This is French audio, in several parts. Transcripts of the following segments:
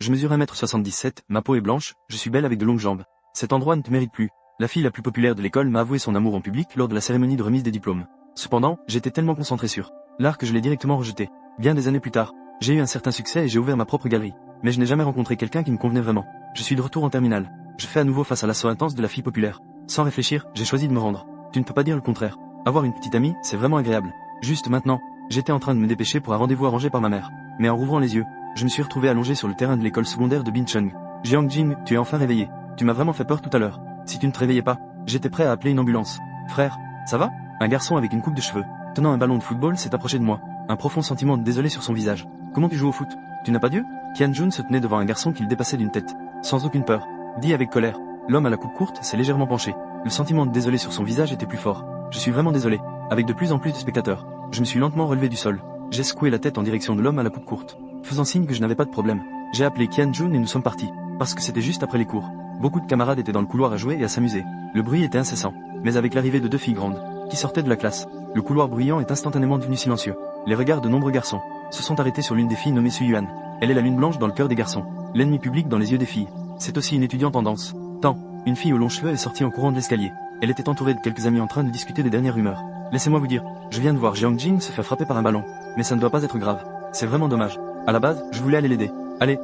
Je mesure 1m77, ma peau est blanche, je suis belle avec de longues jambes. Cet endroit ne te mérite plus. La fille la plus populaire de l'école m'a avoué son amour en public lors de la cérémonie de remise des diplômes. Cependant, j'étais tellement concentré sur l'art que je l'ai directement rejeté. Bien des années plus tard, j'ai eu un certain succès et j'ai ouvert ma propre galerie. Mais je n'ai jamais rencontré quelqu'un qui me convenait vraiment. Je suis de retour en terminale. Je fais à nouveau face à l'assaut intense de la fille populaire. Sans réfléchir, j'ai choisi de me rendre. Tu ne peux pas dire le contraire. Avoir une petite amie, c'est vraiment agréable. Juste maintenant, j'étais en train de me dépêcher pour un rendez-vous arrangé par ma mère. Mais en rouvrant les yeux, je me suis retrouvé allongé sur le terrain de l'école secondaire de Bincheng. Jiangjing, tu es enfin réveillé. Tu m'as vraiment fait peur tout à l'heure. Si tu ne te réveillais pas, j'étais prêt à appeler une ambulance. Frère, ça va? Un garçon avec une coupe de cheveux, tenant un ballon de football, s'est approché de moi. Un profond sentiment de désolé sur son visage. Comment tu joues au foot? Tu n'as pas Dieu? Qianjun se tenait devant un garçon qu'il dépassait d'une tête. Sans aucune peur. Dit avec colère. L'homme à la coupe courte s'est légèrement penché. Le sentiment de désolé sur son visage était plus fort. Je suis vraiment désolé. Avec de plus en plus de spectateurs. Je me suis lentement relevé du sol. J'ai secoué la tête en direction de l'homme à la coupe courte, faisant signe que je n'avais pas de problème. J'ai appelé Qianjun et nous sommes partis. Parce que c'était juste après les cours. Beaucoup de camarades étaient dans le couloir à jouer et à s'amuser. Le bruit était incessant. Mais avec l'arrivée de deux filles grandes, qui sortaient de la classe, le couloir bruyant est instantanément devenu silencieux. Les regards de nombreux garçons se sont arrêtés sur l'une des filles nommée Suyuan. Elle est la lune blanche dans le cœur des garçons, l'ennemi public dans les yeux des filles. C'est aussi une étudiante en danse. Une fille aux longs cheveux est sortie en courant de l'escalier. Elle était entourée de quelques amis en train de discuter des dernières rumeurs. Laissez-moi vous dire, je viens de voir Jiangjing se faire frapper par un ballon. Mais ça ne doit pas être grave. C'est vraiment dommage. À la base, je voulais aller l'aider. Allez.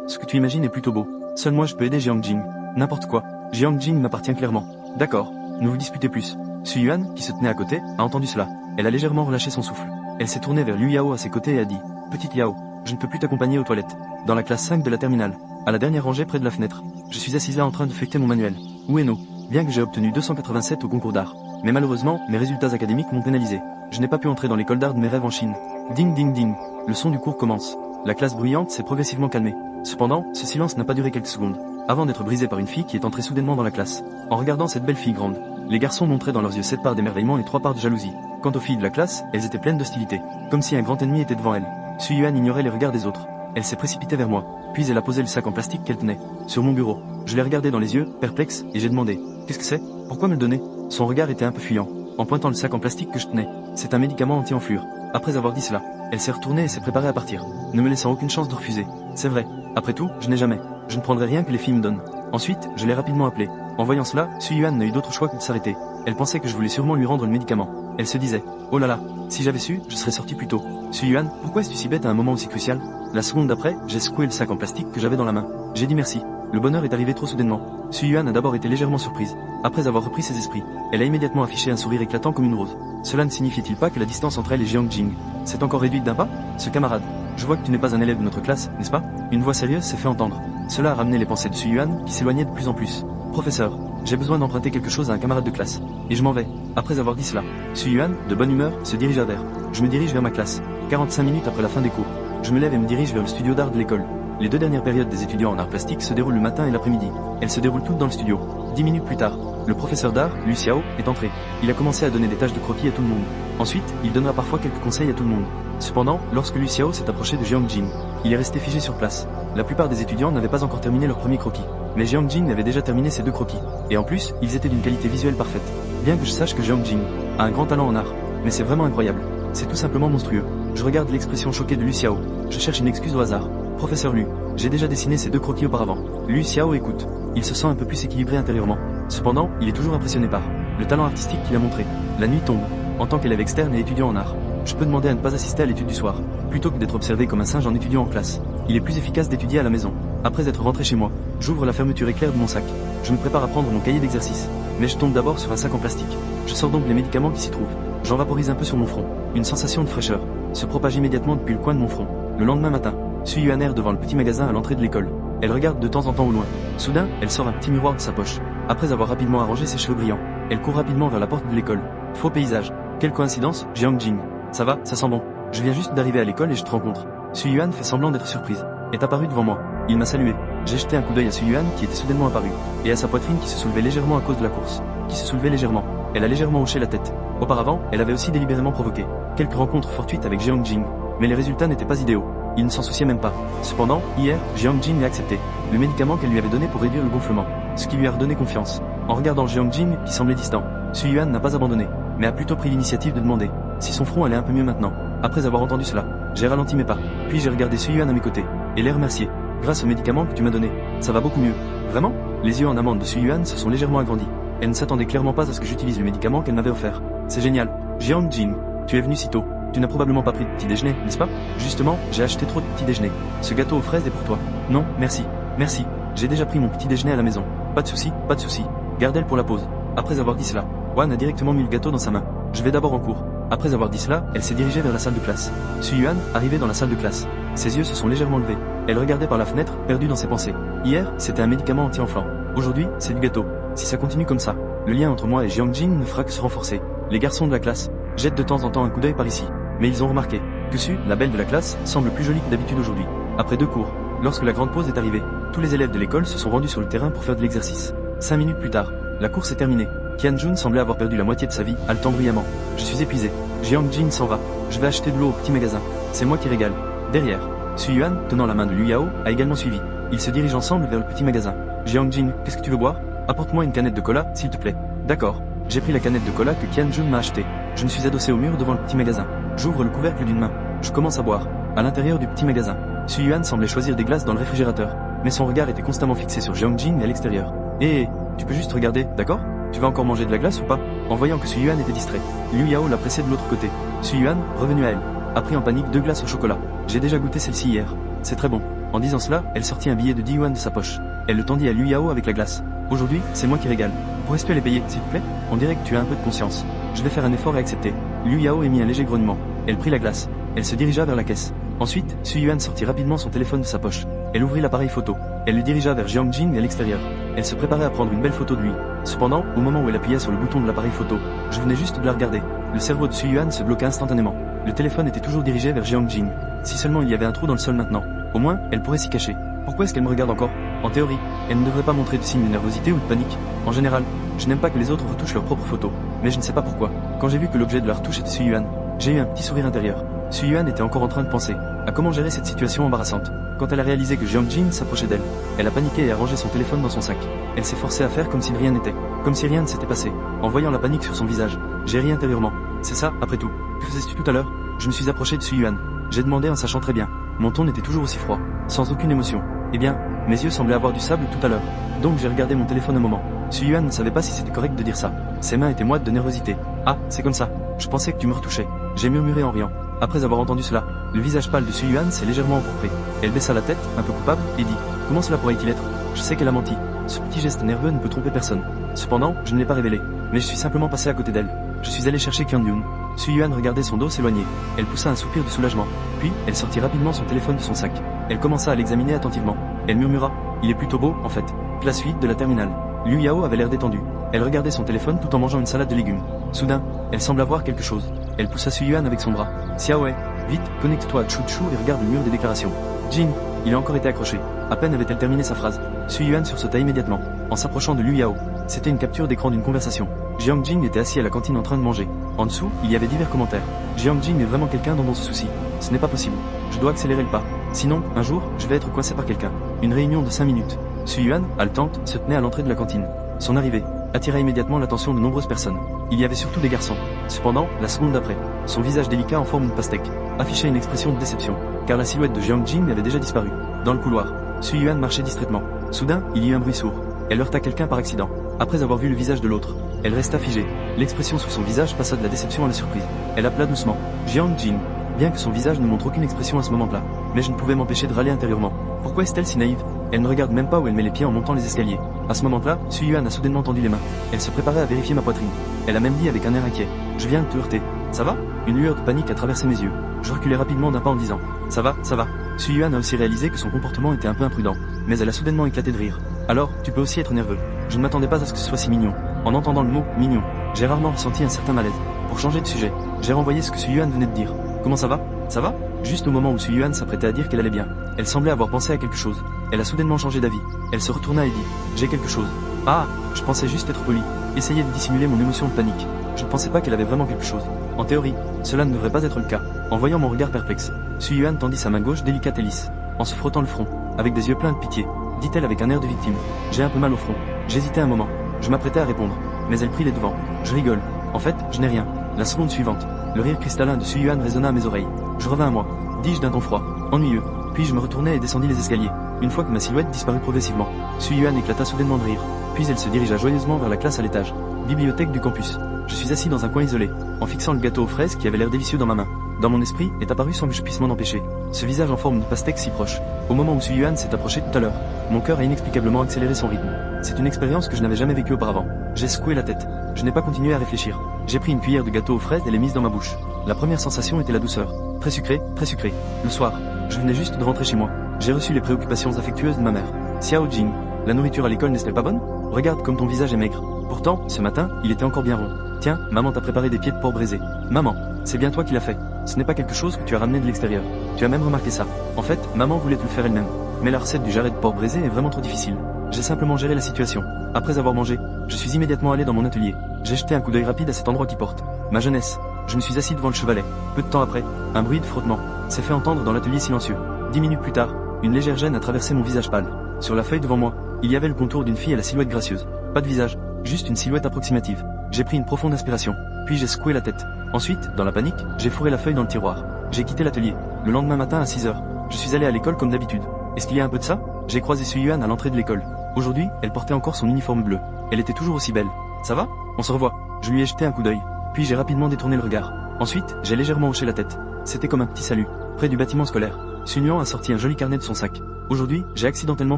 Ce que tu imagines est plutôt beau. Seul moi je peux aider Jiangjing. N'importe quoi. Jiangjing m'appartient clairement. D'accord. Ne vous disputez plus. Suyuan, qui se tenait à côté, a entendu cela. Elle a légèrement relâché son souffle. Elle s'est tournée vers Liu Yao à ses côtés et a dit: Petite Yao, je ne peux plus t'accompagner aux toilettes. Dans la classe 5 de la terminale. À la dernière rangée près de la fenêtre. Je suis assise là en train de feuilleter mon manuel. Ueno. Bien que j'ai obtenu 287 au concours d'art. Mais malheureusement, mes résultats académiques m'ont pénalisé. Je n'ai pas pu entrer dans l'école d'art de mes rêves en Chine. Ding ding ding. Le son du cours commence. La classe bruyante s'est progressivement calmée. Cependant, ce silence n'a pas duré quelques secondes. Avant d'être brisé par une fille qui est entrée soudainement dans la classe. En regardant cette belle fille grande, les garçons montraient dans leurs yeux 7 parts d'émerveillement et 3 parts de jalousie. Quant aux filles de la classe, elles étaient pleines d'hostilité. Comme si un grand ennemi était devant elles. Suyuan ignorait les regards des autres. Elle s'est précipitée vers moi, puis elle a posé le sac en plastique qu'elle tenait sur mon bureau. Je l'ai regardé dans les yeux, perplexe, et j'ai demandé: Qu'est-ce que c'est? Pourquoi me le donner? Son regard était un peu fuyant, en pointant le sac en plastique que je tenais. C'est un médicament anti-enflure. Après avoir dit cela, elle s'est retournée et s'est préparée à partir, ne me laissant aucune chance de refuser. C'est vrai. Après tout, je n'ai jamais. Je ne prendrai rien que les filles me donnent. Ensuite, je l'ai rapidement appelée. En voyant cela, Suyuan n'a eu d'autre choix que de s'arrêter. Elle pensait que je voulais sûrement lui rendre le médicament. Elle se disait: Oh là là, si j'avais su, je serais sorti plus tôt. Suyuan, pourquoi es-tu si bête à un moment aussi crucial? La seconde d'après, j'ai secoué le sac en plastique que j'avais dans la main. J'ai dit merci. Le bonheur est arrivé trop soudainement. Suyuan a d'abord été légèrement surprise. Après avoir repris ses esprits, elle a immédiatement affiché un sourire éclatant comme une rose. Cela ne signifiait-il pas que la distance entre elle et Jiangjing s'est encore réduite d'un pas? Ce camarade, je vois que tu n'es pas un élève de notre classe, n'est-ce pas? Une voix sérieuse s'est fait entendre. Cela a ramené les pensées de Suyuan, qui s'éloignaient de plus en plus. Professeur, j'ai besoin d'emprunter quelque chose à un camarade de classe. Et je m'en vais. Après avoir dit cela, Suyuan, de bonne humeur, se dirigea vers. Je me dirige vers ma classe. 45 minutes après la fin des cours. Je me lève et me dirige vers le studio d'art de l'école. Les 2 dernières périodes des étudiants en art plastique se déroulent le matin et l'après-midi. Elles se déroulent toutes dans le studio. 10 minutes plus tard, le professeur d'art, Liu Xiao, est entré. Il a commencé à donner des tâches de croquis à tout le monde. Ensuite, il donnera parfois quelques conseils à tout le monde. Cependant, lorsque Liu Xiao s'est approché de Jiangjing, il est resté figé sur place. La plupart des étudiants n'avaient pas encore terminé leur premier croquis. Mais Jiangjing avait déjà terminé ses 2 croquis. Et en plus, ils étaient d'une qualité visuelle parfaite. Bien que je sache que Jiangjing a un grand talent en art. Mais c'est vraiment incroyable. C'est tout simplement monstrueux. Je regarde l'expression choquée de Liu Xiao. Je cherche une excuse au hasard. Professeur Liu, j'ai déjà dessiné ces 2 croquis auparavant. Liu Xiao écoute. Il se sent un peu plus équilibré intérieurement. Cependant, il est toujours impressionné par le talent artistique qu'il a montré. La nuit tombe. En tant qu'élève externe et étudiant en art, je peux demander à ne pas assister à l'étude du soir, plutôt que d'être observé comme un singe en étudiant en classe. Il est plus efficace d'étudier à la maison. Après être rentré chez moi, j'ouvre la fermeture éclair de mon sac. Je me prépare à prendre mon cahier d'exercice. Mais je tombe d'abord sur un sac en plastique. Je sors donc les médicaments qui s'y trouvent. J'en vaporise un peu sur mon front. Une sensation de fraîcheur se propage immédiatement depuis le coin de mon front. Le lendemain matin, Suyuan erre devant le petit magasin à l'entrée de l'école. Elle regarde de temps en temps au loin. Soudain, elle sort un petit miroir de sa poche. Après avoir rapidement arrangé ses cheveux brillants, elle court rapidement vers la porte de l'école. Faux paysage. Quelle coïncidence, Jiangjing. Ça va, ça sent bon. Je viens juste d'arriver à l'école et je te rencontre. Suyuan fait semblant d'être surprise. Est apparu devant moi. Il m'a salué. J'ai jeté un coup d'œil à Suyuan qui était soudainement apparu. Et à sa poitrine qui se soulevait légèrement à cause de la course. Qui se soulevait légèrement. Elle a légèrement hoché la tête. Auparavant, elle avait aussi délibérément provoqué quelques rencontres fortuites avec Jiangjing. Mais les résultats n'étaient pas idéaux. Il ne s'en souciait même pas. Cependant, hier, Jiangjing a accepté le médicament qu'elle lui avait donné pour réduire le gonflement. Ce qui lui a redonné confiance. En regardant Jiangjing, qui semblait distant, Suyuan n'a pas abandonné, mais a plutôt pris l'initiative de demander si son front allait un peu mieux maintenant. Après avoir entendu cela, j'ai ralenti mes pas, puis j'ai regardé Suyuan à mes côtés, et l'ai remercié. grâce aux médicaments que tu m'as donnés. Ça va beaucoup mieux. Vraiment? Les yeux en amande de Suyuan se sont légèrement agrandis. Elle ne s'attendait clairement pas à ce que j'utilise le médicament qu'elle m'avait offert. C'est génial. Jiang Jing, tu es venu si tôt. Tu n'as probablement pas pris de petit déjeuner, n'est-ce pas? Justement, j'ai acheté trop de petit déjeuner. Ce gâteau aux fraises est pour toi. Non, merci. Merci. J'ai déjà pris mon petit déjeuner à la maison. Pas de souci, pas de souci. Garde-le pour la pause. Après avoir dit cela, Wan a directement mis le gâteau dans sa main. Je vais d'abord en cours. Après avoir dit cela, elle s'est dirigée vers la salle de classe. Suyuan, arrivée dans la salle de classe. Ses yeux se sont légèrement levés. Elle regardait par la fenêtre, perdue dans ses pensées. Hier, c'était un médicament anti-enflant. Aujourd'hui, c'est du gâteau. Si ça continue comme ça, le lien entre moi et Jiang Jing ne fera que se renforcer. Les garçons de la classe jettent de temps en temps un coup d'œil par ici. Mais ils ont remarqué que Su, la belle de la classe, semble plus jolie que d'habitude aujourd'hui. Après 2 cours, lorsque la grande pause est arrivée, tous les élèves de l'école se sont rendus sur le terrain pour faire de l'exercice. 5 minutes plus tard, la course est terminée. Qianjun semblait avoir perdu la moitié de sa vie, haletant bruyamment. Je suis épuisé. Jiang Jing s'en va. Je vais acheter de l'eau au petit magasin. C'est moi qui régale. Derrière, Suyuan, tenant la main de Liu Yao, a également suivi. Ils se dirigent ensemble vers le petit magasin. Jiang Jing, qu'est-ce que tu veux boire? Apporte-moi une canette de cola, s'il te plaît. D'accord. J'ai pris la canette de cola que Qianjun m'a achetée. Je me suis adossé au mur devant le petit magasin. J'ouvre le couvercle d'une main. Je commence à boire. À l'intérieur du petit magasin, Suyuan semblait choisir des glaces dans le réfrigérateur. Mais son regard était constamment fixé sur Jiang Jing à l'extérieur. Tu peux juste regarder, d'accord? Tu vas encore manger de la glace ou pas? En voyant que Suyuan était distrait, Liu Yao l'a pressé de l'autre côté. Suyuan, revenu à elle, a pris en panique 2 glaces au chocolat. J'ai déjà goûté celle-ci hier. C'est très bon. En disant cela, elle sortit un billet de 10 yuan de sa poche. Elle le tendit à Liu Yao avec la glace. Aujourd'hui, c'est moi qui régale. Pourrais-tu les payer, s'il te plaît? On dirait que tu as un peu de conscience. Je vais faire un effort et accepter. Liu Yao émit un léger grognement. Elle prit la glace. Elle se dirigea vers la caisse. Ensuite, Suyuan sortit rapidement son téléphone de sa poche. Elle ouvrit l'appareil photo. Elle le dirigea vers Jiang Jing à l'extérieur. Elle se préparait à prendre une belle photo de lui. Cependant, au moment où elle appuyait sur le bouton de l'appareil photo, je venais juste de la regarder. Le cerveau de Suyuan se bloqua instantanément. Le téléphone était toujours dirigé vers Jiang Jing. Si seulement il y avait un trou dans le sol maintenant, au moins, elle pourrait s'y cacher. Pourquoi est-ce qu'elle me regarde encore? En théorie, elle ne devrait pas montrer de signes de nervosité ou de panique. En général, je n'aime pas que les autres retouchent leurs propres photos. Mais je ne sais pas pourquoi. Quand j'ai vu que l'objet de la retouche était Suyuan, j'ai eu un petit sourire intérieur. Suyuan était encore en train de penser à comment gérer cette situation embarrassante. Quand elle a réalisé que Jiang Jing s'approchait d'elle, elle a paniqué et a rangé son téléphone dans son sac. Elle s'est forcée à faire comme si rien n'était, comme si rien ne s'était passé. En voyant la panique sur son visage, j'ai ri intérieurement. C'est ça, après tout. Que faisais-tu tout à l'heure? Je me suis approché de Suyuan. J'ai demandé en sachant très bien. Mon ton était toujours aussi froid, sans aucune émotion. Eh bien, mes yeux semblaient avoir du sable tout à l'heure. Donc j'ai regardé mon téléphone un moment. Suyuan ne savait pas si c'était correct de dire ça. Ses mains étaient moites de nervosité. Ah, c'est comme ça. Je pensais que tu me retouchais. J'ai murmuré en riant. Après avoir entendu cela, le visage pâle de Suyuan s'est légèrement empourpré. Elle baissa la tête, un peu coupable, et dit « Comment cela pourrait-il être? Je sais qu'elle a menti. Ce petit geste nerveux ne peut tromper personne. Cependant, je ne l'ai pas révélé. Mais je suis simplement passé à côté d'elle. Je suis allé chercher Qianjun. » Suyuan regardait son dos s'éloigner. Elle poussa un soupir de soulagement. Puis, elle sortit rapidement son téléphone de son sac. Elle commença à l'examiner attentivement. Elle murmura « Il est plutôt beau, en fait. » Classe 8 de la terminale. Liu Yao avait l'air détendu. Elle regardait son téléphone tout en mangeant une salade de légumes. Soudain, elle sembla voir quelque chose. Elle poussa Suyuan avec son bras. « Xiaowei, vite, connecte-toi à Chu et regarde le mur des déclarations. » Jing, il a encore été accroché. À peine avait-elle terminé sa phrase. Suyuan sursauta immédiatement, en s'approchant de Liu Yao. C'était une capture d'écran d'une conversation. Jiang Jing était assis à la cantine en train de manger. En dessous, il y avait divers commentaires. Jiang Jing est vraiment quelqu'un dont on se soucie. Ce n'est pas possible. Je dois accélérer le pas. Sinon, un jour, je vais être coincé par quelqu'un. Une réunion de 5 minutes. Suyuan, haletante, se tenait à l'entrée de la cantine. Son arrivée attira immédiatement l'attention de nombreuses personnes. Il y avait surtout des garçons. Cependant, la seconde d'après, son visage délicat en forme de pastèque affichait une expression de déception, car la silhouette de Jiang Jing avait déjà disparu. Dans le couloir, Suyuan marchait distraitement. Soudain, il y eut un bruit sourd. Elle heurta quelqu'un par accident. Après avoir vu le visage de l'autre, elle resta figée. L'expression sur son visage passa de la déception à la surprise. Elle appela doucement Jiang Jing, bien que son visage ne montre aucune expression à ce moment-là. Mais je ne pouvais m'empêcher de râler intérieurement. Pourquoi est-elle si naïve? Elle ne regarde même pas où elle met les pieds en montant les escaliers. À ce moment-là, Suyuan a soudainement tendu les mains. Elle se préparait à vérifier ma poitrine. Elle a même dit avec un air inquiet. Je viens de te heurter. Ça va? Une lueur de panique a traversé mes yeux. Je reculai rapidement d'un pas en disant. Ça va, ça va. Suyuan a aussi réalisé que son comportement était un peu imprudent. Mais elle a soudainement éclaté de rire. Alors, tu peux aussi être nerveux. Je ne m'attendais pas à ce que ce soit si mignon. En entendant le mot « mignon », j'ai rarement ressenti un certain malaise. Pour changer de sujet, j'ai renvoyé ce que Suyuan venait de dire. Comment ça va? Ça va? Juste au moment où Suyuan s'apprêtait à dire qu'elle allait bien. Elle semblait avoir pensé à quelque chose. Elle a soudainement changé d'avis. Elle se retourna et dit « J'ai quelque chose. » Ah, je pensais juste être poli. Essayer de dissimuler mon émotion de panique. Je ne pensais pas qu'elle avait vraiment quelque chose. En théorie, cela ne devrait pas être le cas. En voyant mon regard perplexe, Suyuan tendit sa main gauche délicate et lisse, en se frottant le front, avec des yeux pleins de pitié, dit-elle avec un air de victime. J'ai un peu mal au front. J'hésitais un moment. Je m'apprêtais à répondre, mais elle prit les devants. Je rigole. En fait, je n'ai rien. La seconde suivante, le rire cristallin de Suyuan résonna à mes oreilles. Je revins à moi, dis-je d'un ton froid, ennuyeux. Puis je me retournai et descendis les escaliers. Une fois que ma silhouette disparut progressivement, Suyuan éclata soudainement de rire. Puis elle se dirigea joyeusement vers la classe à l'étage. Bibliothèque du campus. Je suis assis dans un coin isolé, en fixant le gâteau aux fraises qui avait l'air délicieux dans ma main. Dans mon esprit est apparu sans que je puisse m'en empêcher ce visage en forme de pastèque si proche. Au moment où Suyuan s'est approché tout à l'heure, mon cœur a inexplicablement accéléré son rythme. C'est une expérience que je n'avais jamais vécue auparavant. J'ai secoué la tête. Je n'ai pas continué à réfléchir. J'ai pris une cuillère de gâteau aux fraises et l'ai mise dans ma bouche. La première sensation était la douceur. Très sucré, très sucré. Le soir, je venais juste de rentrer chez moi. J'ai reçu les préoccupations affectueuses de ma mère. Xiao Jing, la nourriture à l'école n'est-elle pas bonne? Regarde comme ton visage est maigre. Pourtant, ce matin, il était encore bien rond. Tiens, maman t'a préparé des pieds de porc braisés. Maman, c'est bien toi qui l'as fait. Ce n'est pas quelque chose que tu as ramené de l'extérieur. Tu as même remarqué ça. En fait, maman voulait te le faire elle-même. Mais la recette du jarret de porc braisé est vraiment trop difficile. J'ai simplement géré la situation. Après avoir mangé, je suis immédiatement allé dans mon atelier. J'ai jeté un coup d'œil rapide à cet endroit qui porte ma jeunesse. Je me suis assis devant le chevalet. Peu de temps après, un bruit de frottement s'est fait entendre dans l'atelier silencieux. 10 minutes plus tard, une légère gêne a traversé mon visage pâle. Sur la feuille devant moi, il y avait le contour d'une fille à la silhouette gracieuse. Pas de visage, juste une silhouette approximative. J'ai pris une profonde inspiration, puis j'ai secoué la tête. Ensuite, dans la panique, j'ai fourré la feuille dans le tiroir. J'ai quitté l'atelier. Le lendemain matin à 6h, je suis allé à l'école comme d'habitude. Est-ce qu'il y a un peu de ça? J'ai croisé Suyuan à l'entrée de l'école. Aujourd'hui, elle portait encore son uniforme bleu. Elle était toujours aussi belle. Ça va? On se revoit. Je lui ai jeté un coup d'œil. Puis j'ai rapidement détourné le regard. Ensuite, j'ai légèrement hoché la tête. C'était comme un petit salut. Près du bâtiment scolaire, Suyuan a sorti un joli carnet de son sac. Aujourd'hui, j'ai accidentellement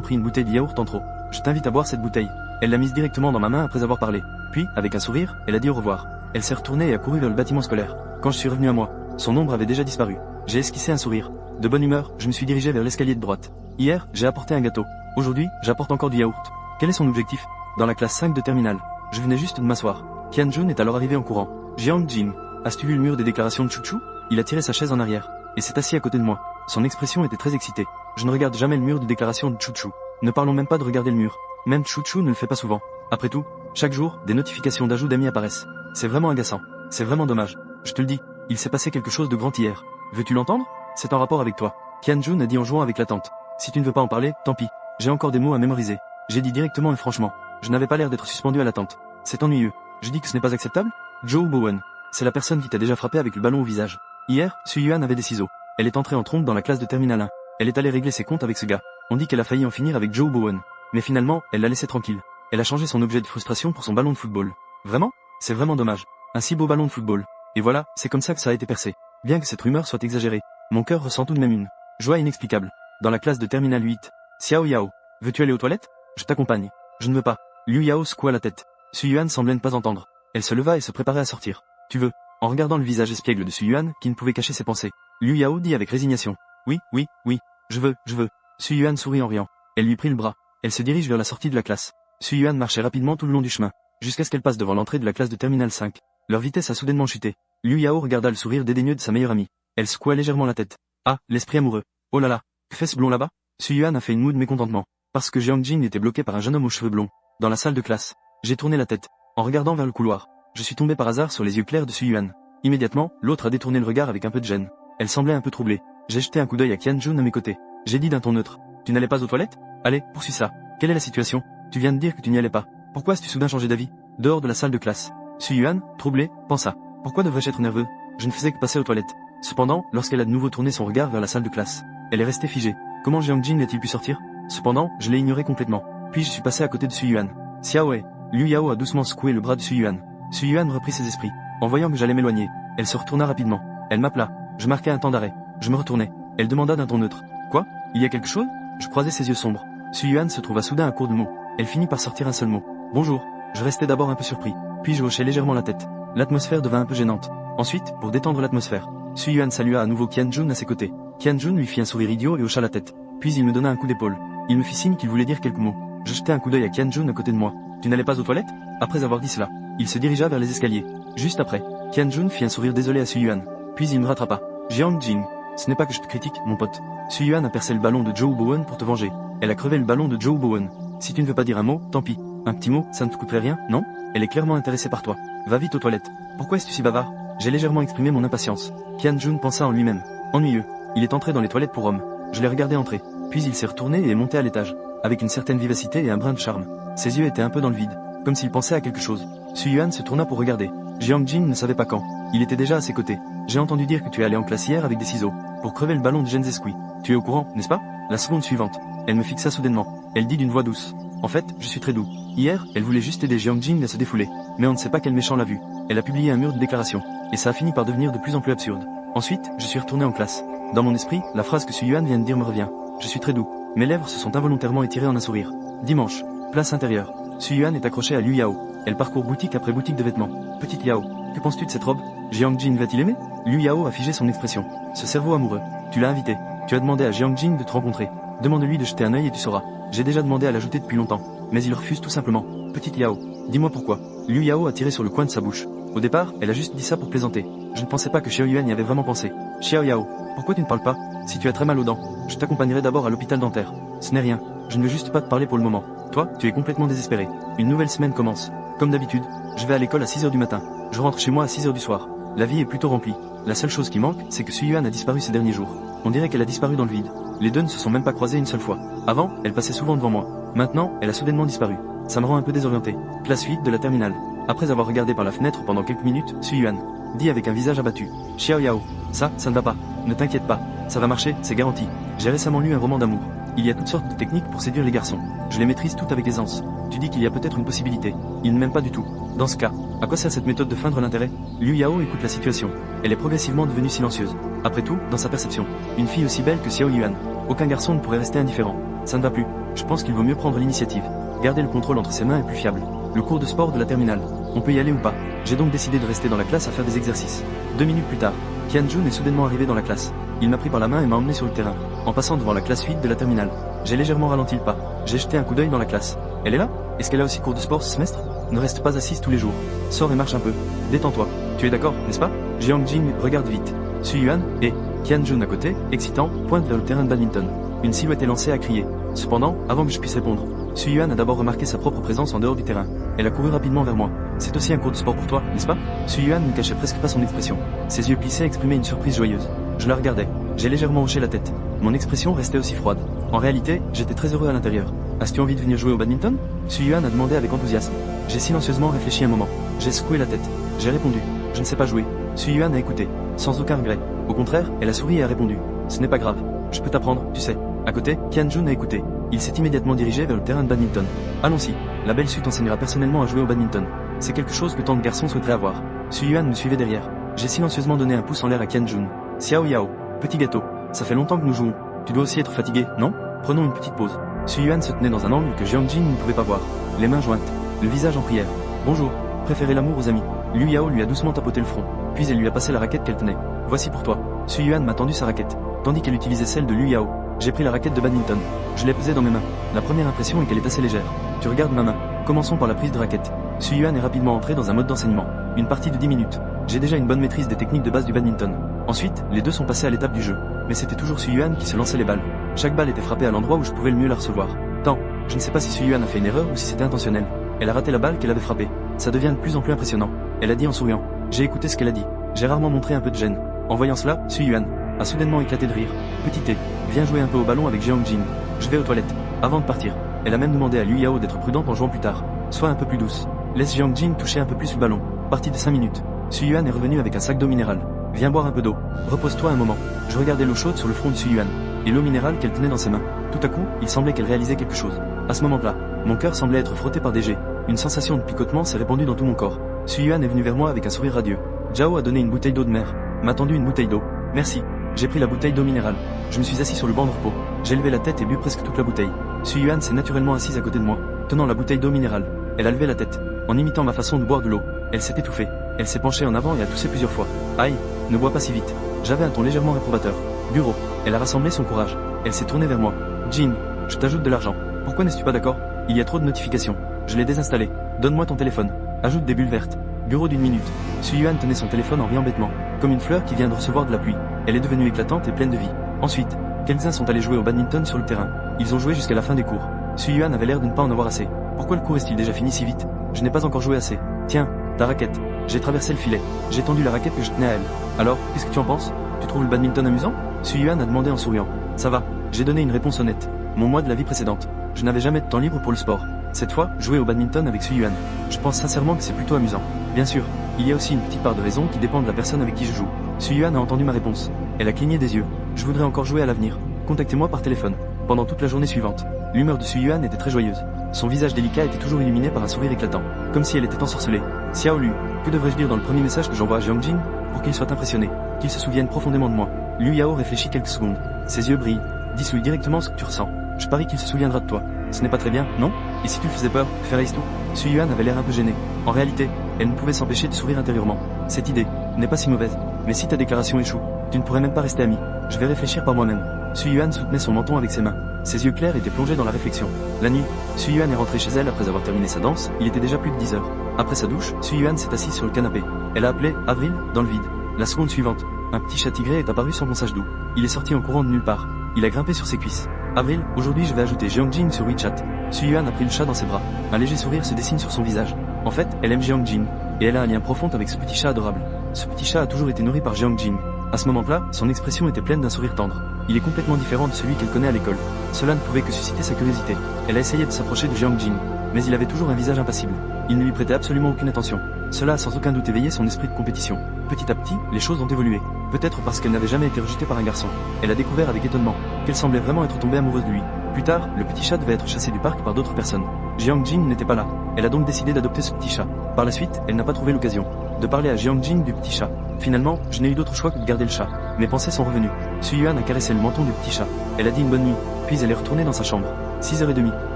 pris une bouteille de yaourt en trop. Je t'invite à boire cette bouteille. Elle l'a mise directement dans ma main après avoir parlé. Puis, avec un sourire, elle a dit au revoir. Elle s'est retournée et a couru vers le bâtiment scolaire. Quand je suis revenu à moi, son ombre avait déjà disparu. J'ai esquissé un sourire. De bonne humeur, je me suis dirigé vers l'escalier de droite. Hier, j'ai apporté un gâteau. Aujourd'hui, j'apporte encore du yaourt. Quel est son objectif? Dans la classe 5 de terminale. Je venais juste de m'asseoir. Qianjun est alors arrivé en courant. Jiang Jing, as-tu vu le mur des déclarations de Chuchu? Il a tiré sa chaise en arrière et s'est assis à côté de moi. Son expression était très excitée. Je ne regarde jamais le mur de déclaration de Chuchu. Ne parlons même pas de regarder le mur. Même Chuchu ne le fait pas souvent. Après tout, chaque jour, des notifications d'ajout d'amis apparaissent. C'est vraiment agaçant. C'est vraiment dommage. Je te le dis, il s'est passé quelque chose de grand hier. Veux-tu l'entendre? C'est en rapport avec toi. Qianjun a dit en jouant avec la tante. Si tu ne veux pas en parler, tant pis. J'ai encore des mots à mémoriser. J'ai dit directement et franchement. Je n'avais pas l'air d'être suspendu à la tente. C'est ennuyeux. Je dis que ce n'est pas acceptable? Zhou Bowen. C'est la personne qui t'a déjà frappé avec le ballon au visage. Hier, Suyuan avait des ciseaux. Elle est entrée en trompe dans la classe de terminale 1. Elle est allée régler ses comptes avec ce gars. On dit qu'elle a failli en finir avec Zhou Bowen. Mais finalement, elle l'a laissé tranquille. Elle a changé son objet de frustration pour son ballon de football. Vraiment? C'est vraiment dommage. Un si beau ballon de football. Et voilà, c'est comme ça que ça a été percé. Bien que cette rumeur soit exagérée, mon cœur ressent tout de même une joie inexplicable. Dans la classe de terminale 8. Xiao Yao. Veux-tu aller aux toilettes? Je t'accompagne. Je ne veux pas. Liu Yao secoua la tête. Suyuan semblait ne pas entendre. Elle se leva et se préparait à sortir. Tu veux? En regardant le visage espiègle de Suyuan, qui ne pouvait cacher ses pensées, Liu Yao dit avec résignation. Oui, oui, oui. Je veux. Suyuan sourit en riant. Elle lui prit le bras. Elle se dirige vers la sortie de la classe. Suyuan marchait rapidement tout le long du chemin, jusqu'à ce qu'elle passe devant l'entrée de la classe de terminale 5. Leur vitesse a soudainement chuté. Liu Yao regarda le sourire dédaigneux de sa meilleure amie. Elle secoua légèrement la tête. Ah, l'esprit amoureux. Oh là là, que fait ce blond là-bas? Suyuan a fait une moue de mécontentement, parce que Jiang Jing était bloqué par un jeune homme aux cheveux blonds. Dans la salle de classe, j'ai tourné la tête. En regardant vers le couloir, je suis tombé par hasard sur les yeux clairs de Suyuan. Immédiatement, l'autre a détourné le regard avec un peu de gêne. Elle semblait un peu troublée. J'ai jeté un coup d'œil à Qianjun à mes côtés. J'ai dit d'un ton neutre. Tu n'allais pas aux toilettes? Allez, poursuis ça. Quelle est la situation? Tu viens de dire que tu n'y allais pas. Pourquoi as-tu soudain changé d'avis? Dehors de la salle de classe, Suyuan, troublé, pensa. Pourquoi devrais-je être nerveux? Je ne faisais que passer aux toilettes. Cependant, lorsqu'elle a de nouveau tourné son regard vers la salle de classe, elle est restée figée. Comment Jiang Jing a-t-il pu sortir? Cependant, je l'ai ignoré complètement. Puis je suis passé à côté de Suyuan. Xiao Wei. Liu Yao a doucement secoué le bras de Suyuan. Suyuan reprit ses esprits. En voyant que j'allais m'éloigner, elle se retourna rapidement. Elle m'appela. Je marquai un temps d'arrêt. Je me retournai. Elle demanda d'un ton neutre. Quoi? Il y a quelque chose? Je croisai ses yeux sombres. Suyuan se trouva soudain à court de mots. Elle finit par sortir un seul mot. Bonjour. Je restai d'abord un peu surpris. Puis je hochai légèrement la tête. L'atmosphère devint un peu gênante. Ensuite, pour détendre l'atmosphère, Suyuan salua à nouveau Qianjun à ses côtés. Qianjun lui fit un sourire idiot et hocha la tête. Puis il me donna un coup d'épaule. Il me fit signe qu'il voulait dire quelques mots. Je jetai un coup d'œil à Qianjun à côté de moi. Tu n'allais pas aux toilettes? Après avoir dit cela, il se dirigea vers les escaliers. Juste après, Qianjun fit un sourire désolé à Suyuan. Puis il me rattrapa. Jiang Jing. Ce n'est pas que je te critique, mon pote. Suyuan a percé le ballon de Zhou Bowen pour te venger. Elle a crevé le ballon de Zhou Bowen. Si tu ne veux pas dire un mot, tant pis. Un petit mot, ça ne te coûterait rien, non? Elle est clairement intéressée par toi. Va vite aux toilettes. Pourquoi es-tu si bavard? J'ai légèrement exprimé mon impatience. Qianjun pensa en lui-même. Ennuyeux. Il est entré dans les toilettes pour hommes. Je l'ai regardé entrer. Puis il s'est retourné et est monté à l'étage, avec une certaine vivacité et un brin de charme. Ses yeux étaient un peu dans le vide, comme s'il pensait à quelque chose. Suyuan se tourna pour regarder. Jiang Jing ne savait pas quand. Il était déjà à ses côtés. J'ai entendu dire que tu es allé en classe hier avec des ciseaux, pour crever le ballon de Gen Zesqui. Tu es au courant, n'est-ce pas? La seconde suivante, elle me fixa soudainement. Elle dit d'une voix douce. En fait, je suis très doux. Hier, elle voulait juste aider Jiang Jing à se défouler. Mais on ne sait pas quel méchant l'a vu. Elle a publié un mur de déclarations. Et ça a fini par devenir de plus en plus absurde. Ensuite, je suis retourné en classe. Dans mon esprit, la phrase que Su Yuan vient de dire me revient. Je suis très doux. Mes lèvres se sont involontairement étirées en un sourire. Dimanche, place intérieure. Su Yuan est accrochée à Liu Yao. Elle parcourt boutique après boutique de vêtements. Petite Yao, que penses-tu de cette robe? Jiang Jing va-t-il aimer? Liu Yao a figé son expression. Ce cerveau amoureux. Tu l'as invité. Tu as demandé à Jiang Jing de te rencontrer. Demande-lui de jeter un œil et tu sauras. J'ai déjà demandé à l'ajouter depuis longtemps. Mais il refuse tout simplement. Petite Yao, dis-moi pourquoi. Liu Yao a tiré sur le coin de sa bouche. Au départ, elle a juste dit ça pour plaisanter. Je ne pensais pas que Xiao Yuan y avait vraiment pensé. Xiao Yao, pourquoi tu ne parles pas? Si tu as très mal aux dents, je t'accompagnerai d'abord à l'hôpital dentaire. Ce n'est rien. Je ne veux juste pas te parler pour le moment. Toi, tu es complètement désespéré. Une nouvelle semaine commence. Comme d'habitude, je vais à l'école à 6h du matin. Je rentre chez moi à 6h du soir. La vie est plutôt remplie. La seule chose qui manque, c'est que Su Yuan a disparu ces derniers jours. On dirait qu'elle a disparu dans le vide. Les deux ne se sont même pas croisés une seule fois. Avant, elle passait souvent devant moi. Maintenant, elle a soudainement disparu. Ça me rend un peu désorienté. Classe 8 de la terminale. Après avoir regardé par la fenêtre pendant quelques minutes, Su Yuan dit avec un visage abattu. Xiao Yao, ça ne va pas. Ne t'inquiète pas. Ça va marcher, c'est garanti. J'ai récemment lu un roman d'amour. Il y a toutes sortes de techniques pour séduire les garçons. Je les maîtrise toutes avec aisance. Tu dis qu'il y a peut-être une possibilité. Il ne m'aime pas du tout. Dans ce cas, à quoi sert cette méthode de feindre l'intérêt? Liu Yao écoute la situation. Elle est progressivement devenue silencieuse. Après tout, dans sa perception, une fille aussi belle que Xiao Yuan, aucun garçon ne pourrait rester indifférent. Ça ne va plus. Je pense qu'il vaut mieux prendre l'initiative. Garder le contrôle entre ses mains est plus fiable. Le cours de sport de la terminale. On peut y aller ou pas? J'ai donc décidé de rester dans la classe à faire des exercices. 2 minutes plus tard, Qianjun est soudainement arrivé dans la classe. Il m'a pris par la main et m'a emmené sur le terrain. En passant devant la classe 8 de la terminale, j'ai légèrement ralenti le pas. J'ai jeté un coup d'œil dans la classe. Elle est là? Est-ce qu'elle a aussi cours de sport ce semestre? Ne reste pas assise tous les jours. Sors et marche un peu. Détends-toi. Tu es d'accord, n'est-ce pas? Jiang Jing regarde vite. Su Yuan et Qianjun à côté, excitant, pointe vers le terrain de badminton. Une silhouette élancée a crié. Cependant, avant que je puisse répondre, Su Yuan a d'abord remarqué sa propre présence en dehors du terrain. Elle a couru rapidement vers moi. C'est aussi un cours de sport pour toi, n'est-ce pas? Su Yuan ne cachait presque pas son expression. Ses yeux plissés exprimaient une surprise joyeuse. Je la regardais. J'ai légèrement hoché la tête. Mon expression restait aussi froide. En réalité, j'étais très heureux à l'intérieur. As-tu envie de venir jouer au badminton? Su Yuan a demandé avec enthousiasme. J'ai silencieusement réfléchi un moment. J'ai secoué la tête. J'ai répondu. Je ne sais pas jouer. Su Yuan a écouté, sans aucun regret. Au contraire, elle a souri et a répondu. Ce n'est pas grave. Je peux t'apprendre, tu sais. À côté, Qianjun a écouté. Il s'est immédiatement dirigé vers le terrain de badminton. Allons-y. La belle Su t'enseignera personnellement à jouer au badminton. C'est quelque chose que tant de garçons souhaiteraient avoir. Su Yuan me suivait derrière. J'ai silencieusement donné un pouce en l'air à Qianjun. Xiao Yao, petit gâteau. Ça fait longtemps que nous jouons. Tu dois aussi être fatigué, non? Prenons une petite pause. Su Yuan se tenait dans un angle que Jiang Jing ne pouvait pas voir. Les mains jointes, le visage en prière. Bonjour. Préférez l'amour aux amis. Liu Yao lui a doucement tapoté le front. Puis elle lui a passé la raquette qu'elle tenait. Voici pour toi. Su Yuan m'a tendu sa raquette. Tandis qu'elle utilisait celle de Liu Yao. J'ai pris la raquette de badminton. Je l'ai pesée dans mes mains. La première impression est qu'elle est assez légère. Tu regardes ma main. Commençons par la prise de raquette. Su Yuan est rapidement entré dans un mode d'enseignement. Une partie de 10 minutes. J'ai déjà une bonne maîtrise des techniques de base du badminton. Ensuite, les deux sont passés à l'étape du jeu. Mais c'était toujours Su Yuan qui se lançait les balles. Chaque balle était frappée à l'endroit où je pouvais le mieux la recevoir. Tant. Je ne sais pas si Su Yuan a fait une erreur ou si c'était intentionnel. Elle a raté la balle qu'elle avait frappée. Ça devient de plus en plus impressionnant. Elle a dit en souriant. J'ai écouté ce qu'elle a dit. J'ai rarement montré un peu de gêne. En voyant cela, Su Yuan a soudainement éclaté de rire. Petit T, viens jouer un peu au ballon avec Jiang Jing. Je vais aux toilettes. Avant de partir, elle a même demandé à Liu Yao d'être prudente en jouant plus tard. Sois un peu plus douce. Laisse Jiang Jing toucher un peu plus le ballon. Partie de 5 minutes. Su Yuan est revenu avec un sac d'eau minérale. Viens boire un peu d'eau. Repose-toi un moment. Je regardais l'eau chaude sur le front de Su Yuan et l'eau minérale qu'elle tenait dans ses mains. Tout à coup, il semblait qu'elle réalisait quelque chose. À ce moment-là, mon cœur semblait être frotté par des jets. Une sensation de picotement s'est répandue dans tout mon corps. Su Yuan est venu vers moi avec un sourire radieux. Zhao a donné une bouteille d'eau de mer. M'a tendu une bouteille d'eau. Merci. J'ai pris la bouteille d'eau minérale. Je me suis assis sur le banc de repos. J'ai levé la tête et bu presque toute la bouteille. Su Yuan s'est naturellement assise à côté de moi, tenant la bouteille d'eau minérale. Elle a levé la tête. En imitant ma façon de boire de l'eau, elle s'est étouffée. Elle s'est penchée en avant et a toussé plusieurs fois. Aïe, ne bois pas si vite. J'avais un ton légèrement réprobateur. Bureau. Elle a rassemblé son courage. Elle s'est tournée vers moi. Jean, je t'ajoute de l'argent. Pourquoi n'es-tu pas d'accord? Il y a trop de notifications. Je l'ai désinstallé. Donne-moi ton téléphone. Ajoute des bulles vertes. Bureau d'une minute. Su Yuan tenait son téléphone en riant bêtement, comme une fleur qui vient de recevoir de la pluie. Elle est devenue éclatante et pleine de vie. Ensuite, quelques-uns sont allés jouer au badminton sur le terrain. Ils ont joué jusqu'à la fin des cours. Su Yuan avait l'air de ne pas en avoir assez. Pourquoi le cours est-il déjà fini si vite? Je n'ai pas encore joué assez. Tiens, ta raquette. J'ai traversé le filet. J'ai tendu la raquette que je tenais à elle. Alors, qu'est-ce que tu en penses? Tu trouves le badminton amusant? Su Yuan a demandé en souriant. Ça va. J'ai donné une réponse honnête. Mon moi de la vie précédente. Je n'avais jamais de temps libre pour le sport. Cette fois, jouer au badminton avec Su Yuan. Je pense sincèrement que c'est plutôt amusant. Bien sûr, il y a aussi une petite part de raison qui dépend de la personne avec qui je joue. Su Yuan a entendu ma réponse. Elle a cligné des yeux. Je voudrais encore jouer à l'avenir. Contactez-moi par téléphone. Pendant toute la journée suivante, l'humeur de Su Yuan était très joyeuse. Son visage délicat était toujours illuminé par un sourire éclatant, comme si elle était ensorcelée. Xiao Lu, que devrais-je dire dans le premier message que j'envoie à Jiang Jing pour qu'il soit impressionné, qu'il se souvienne profondément de moi? Liu Yao réfléchit quelques secondes. Ses yeux brillent. Dis-lui directement ce que tu ressens. Je parie qu'il se souviendra de toi. Ce n'est pas très bien, non? Et si tu faisais peur, ferais-tu tout? Su Yuan avait l'air un peu gêné. En réalité, elle ne pouvait s'empêcher de sourire intérieurement. Cette idée n'est pas si mauvaise. Mais si ta déclaration échoue, tu ne pourrais même pas rester ami. Je vais réfléchir par moi-même. Su Yuan soutenait son menton avec ses mains. Ses yeux clairs étaient plongés dans la réflexion. La nuit, Su Yuan est rentrée chez elle après avoir terminé sa danse. Il était déjà plus de 10 heures. Après sa douche, Su Yuan s'est assise sur le canapé. Elle a appelé Avril dans le vide. La seconde suivante, un petit chat tigré est apparu sans qu'on sache d'où. Il est sorti en courant de nulle part. Il a grimpé sur ses cuisses. Avril, aujourd'hui je vais ajouter Jiang Jing sur WeChat. Su Yuan a pris le chat dans ses bras. Un léger sourire se dessine sur son visage. En fait, elle aime Jiang Jing. Et elle a un lien profond avec ce petit chat adorable. Ce petit chat a toujours été nourri par Jiang Jing. À ce moment-là, son expression était pleine d'un sourire tendre. Il est complètement différent de celui qu'elle connaît à l'école. Cela ne pouvait que susciter sa curiosité. Elle a essayé de s'approcher de Jiang Jing, mais il avait toujours un visage impassible. Il ne lui prêtait absolument aucune attention. Cela a sans aucun doute éveillé son esprit de compétition. Petit à petit, les choses ont évolué. Peut-être parce qu'elle n'avait jamais été rejetée par un garçon. Elle a découvert avec étonnement qu'elle semblait vraiment être tombée amoureuse de lui. Plus tard, le petit chat devait être chassé du parc par d'autres personnes. Jiang Jing n'était pas là. Elle a donc décidé d'adopter ce petit chat. Par la suite, elle n'a pas trouvé l'occasion de parler à Jiang Jing du petit chat. Finalement, je n'ai eu d'autre choix que de garder le chat. Mes pensées sont revenues. Su Yuan a caressé le menton du petit chat. Elle a dit une bonne nuit, puis elle est retournée dans sa chambre. 6h30.